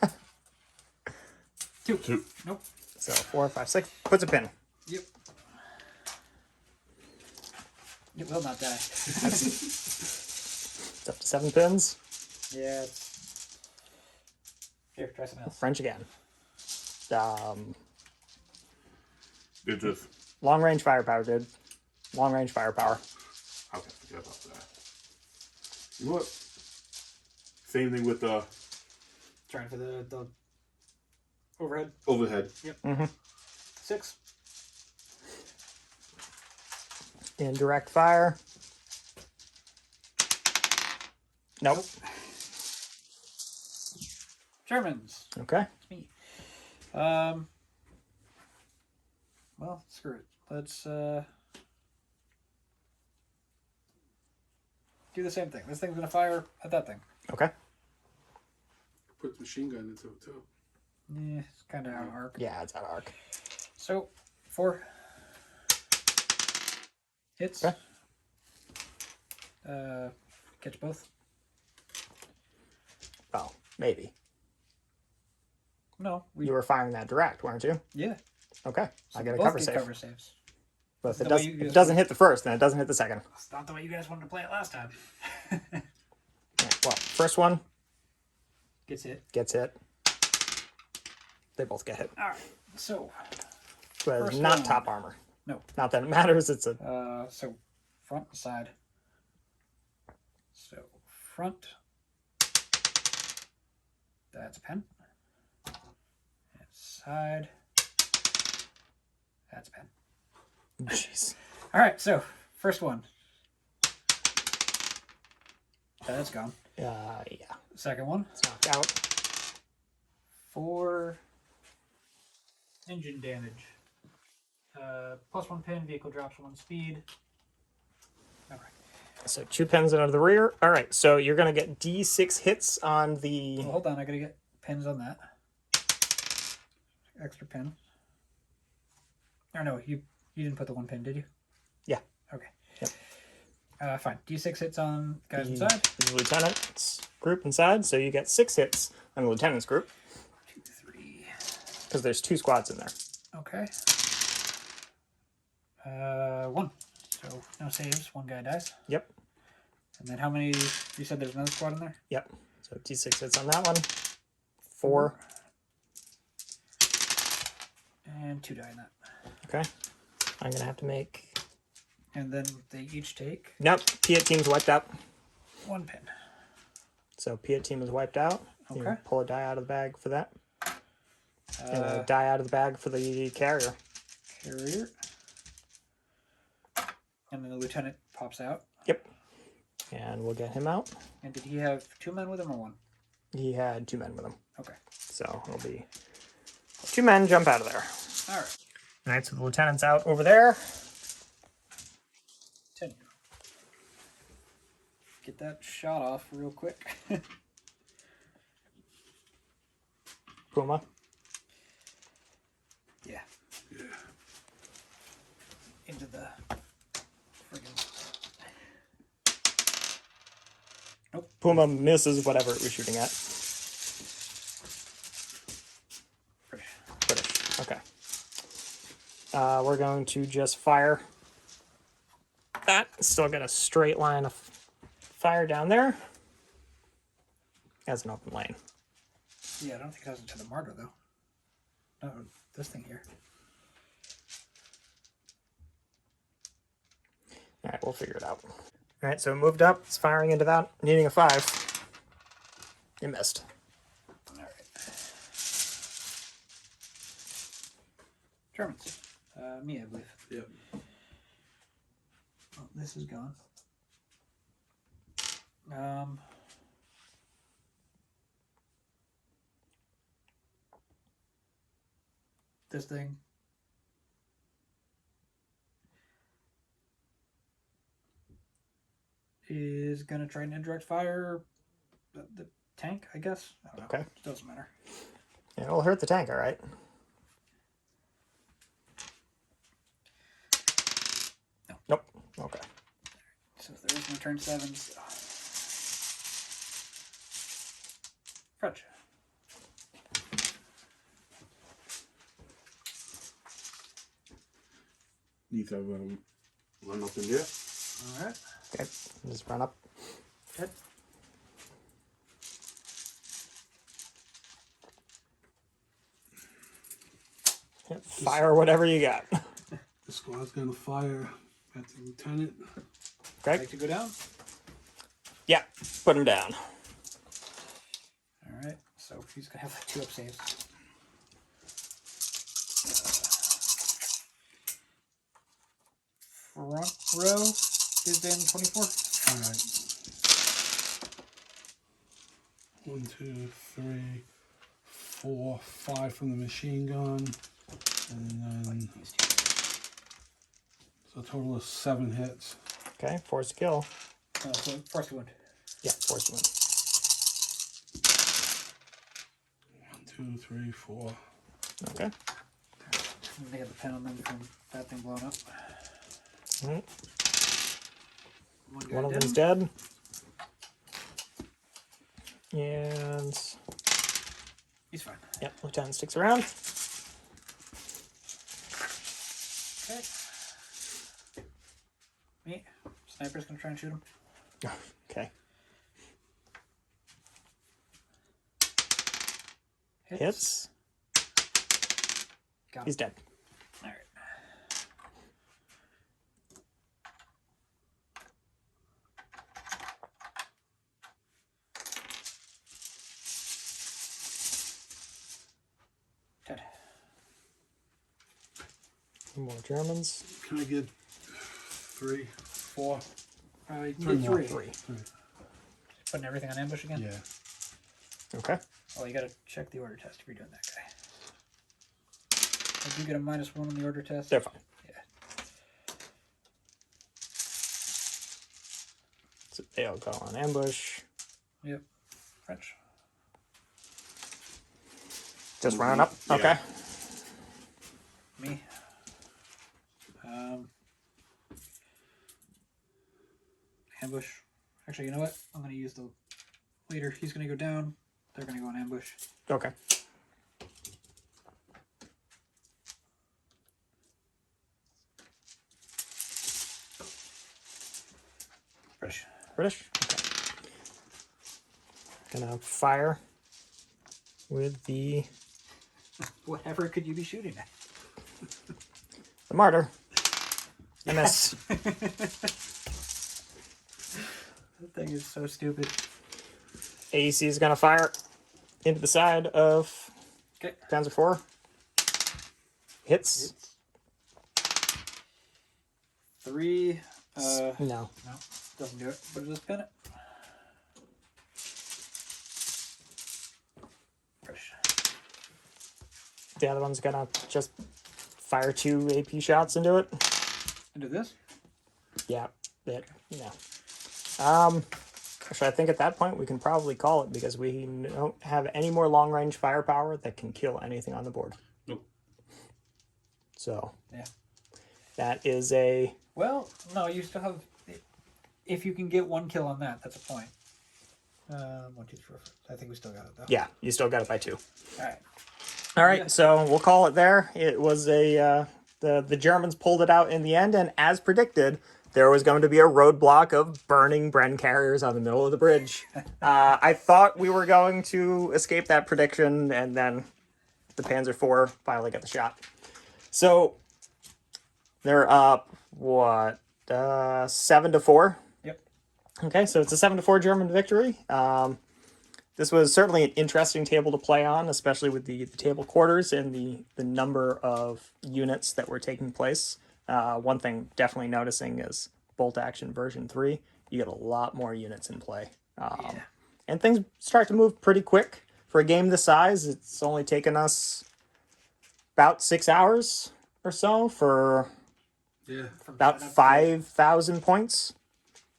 2. 2. Nope. So 4, 5, 6. Puts a pin. Yep. It will not die. It's up to 7 pins. Yeah. Here, try something else. French again. They're just. Long range firepower, dude. Long range firepower. How can I forget about that? You know what? Same thing with the Trying for the overhead. overhead. 6. Indirect fire. Nope. Germans. Okay. It's me. Well, screw it. Let's do the same thing. This thing's gonna fire at that thing. Okay. Put the machine gun into it too. Yeah, it's kind of out of arc. Yeah, it's out of arc. So 4 hits. Okay. Catch both. Oh, maybe. No, we You were firing that direct, weren't you? yeah. Okay. I got a Both cover get save. cover saves. But if the it, way does, you if it guys- doesn't hit the first, then it doesn't hit the second. It's not the way you guys wanted to play it last time. Yeah, well, first one Gets hit. gets hit. They both get hit. All right. So But it's First not one. top armor. no. Not that it matters. It's a So front and side. So front. That's a pen. And side. That's a pen. jeez. All right. So first one. That's gone. Yeah, Second one. it's knocked out. 4 engine damage. +1 pin. Vehicle drops 1 speed. All right. So 2 pins out of the rear. All right, so you're gonna get D6 hits on the. Well, hold on, I gotta get pins on that. Extra pin. Or no, you didn't put the 1 pin, did you? Yeah. Okay. Yep. Fine. D6 hits on guys the, inside. the lieutenant's group inside, so you get 6 hits on the lieutenant's group 2, 3. because there's 2 squads in there. Okay. 1. So no saves. 1 guy dies. Yep. And then how many? You said there's another squad in there. Yep. So D6 hits on that one. 4. And 2 die in that. Okay. I'm gonna have to make. And then they each take Nope. Piet team's wiped out. 1 pin. So Piet team is wiped out. You Okay. pull a die out of the bag for that. And a die out of the bag for the carrier. Carrier. And then the lieutenant pops out. Yep. And we'll get him out. And did he have 2 men with him or 1? He had 2 men with him. Okay. So it'll be 2 men jump out of there. All right. All right, so the lieutenant's out over there. 10. Get that shot off real quick. Puma. Yeah. Yeah. Into the friggin' Puma misses whatever it was shooting at. British. British. Okay. We're going to just fire that. Still got a straight line of fire down there. As an open lane. Yeah, I don't think it has it to the martyr though. No, this thing here. All right, we'll figure it out. All right, so it moved up. It's firing into that, needing a 5. You missed. All right. Germans. Me, I believe. Yep. this is gone. This thing. Is gonna try and indirect fire the tank, I guess. I don't know. Okay. It doesn't matter. Yeah, it'll hurt the tank, all right. No. Nope. Okay. So there is no turn 7s. French. Need to run up in there. All right. Okay. Just run up. Good. Fire whatever you got. The squad's gonna fire at the lieutenant. Okay. Like to go down? Yeah. Put him down. All right. So he's gonna have 2 up saves. Front row is then 24. All right. 1, 2, 3, 4, 5 from the machine gun, and then so a total of 7 hits. Okay. Force to kill. So first one. Yeah. Force to win. 1, 2, 3, 4. Okay. They have a pen on them from that thing blowing up. All right. One One of dead. them's dead. And He's fine. yep, Lieutenant sticks around. Okay. Me. Sniper's gonna try and shoot him. Okay. Hits. Hits. Got him. He's dead. All right. Dead. More Germans. Can I get 3, 4? Probably Three more. three. Putting everything on ambush again? Yeah. Okay. Oh, you gotta check the order test if you're doing that guy. Did you get a -1 on the order test? They're fine. Yeah. So they'll go on ambush. Yep. French. Just running up. Yeah. Okay. Me. Ambush. Actually, you know what? I'm gonna use the leader. He's gonna go down. They're gonna go on ambush. Okay. British. British. Okay. Gonna fire with the Whatever could you be shooting at? martyr. I miss. That thing is so stupid. AEC is gonna fire into the side of Okay. Panzer IV. Hits. 3. No. No, doesn't do it. But just pin it. British. The other one's gonna just fire 2 AP shots into it. Into this? Yeah. That. No. Actually, I think at that point we can probably call it because we don't have any more long-range firepower that can kill anything on the board. Nope. So Yeah. that is a Well, no, you still have. If you can get 1 kill on that, that's a point. 1, 2, 3, 4. I think we still got it though. yeah. You still got it by 2. All right. All right, Yeah. so we'll call it there. It was a the Germans pulled it out in the end, and as predicted, there was going to be a roadblock of burning Bren carriers on the middle of the bridge. I thought we were going to escape that prediction, and then the Panzer IV finally got the shot. So they're up what 7-4. Yep. Okay, so it's a 7-4 German victory. This was certainly an interesting table to play on, especially with the table quarters and the number of units that were taking place. One thing definitely noticing is Bolt Action version 3, you get a lot more units in play. Yeah. And things start to move pretty quick. For a game this size, it's only taken us about 6 hours or so for Yeah. From about setup to- 5,000 points.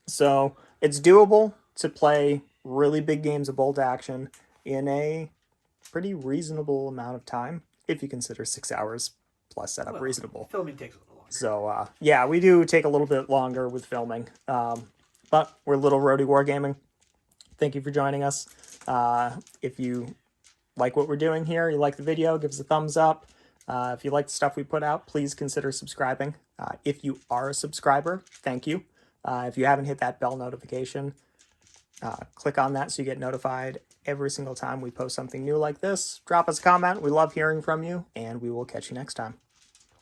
So it's doable to play really big games of Bolt Action in a pretty reasonable amount of time, if you consider 6 hours plus setup well, reasonable. Filming takes a little longer. So, yeah, we do take a little bit longer with filming. But we're Little Roadie Wargaming. Thank you for joining us. If you like what we're doing here, you like the video, give us a thumbs up. If you like the stuff we put out, please consider subscribing. If you are a subscriber, thank you. If you haven't hit that bell notification, click on that so you get notified every single time we post something new like this. Drop us a comment. We love hearing from you, and we will catch you next time.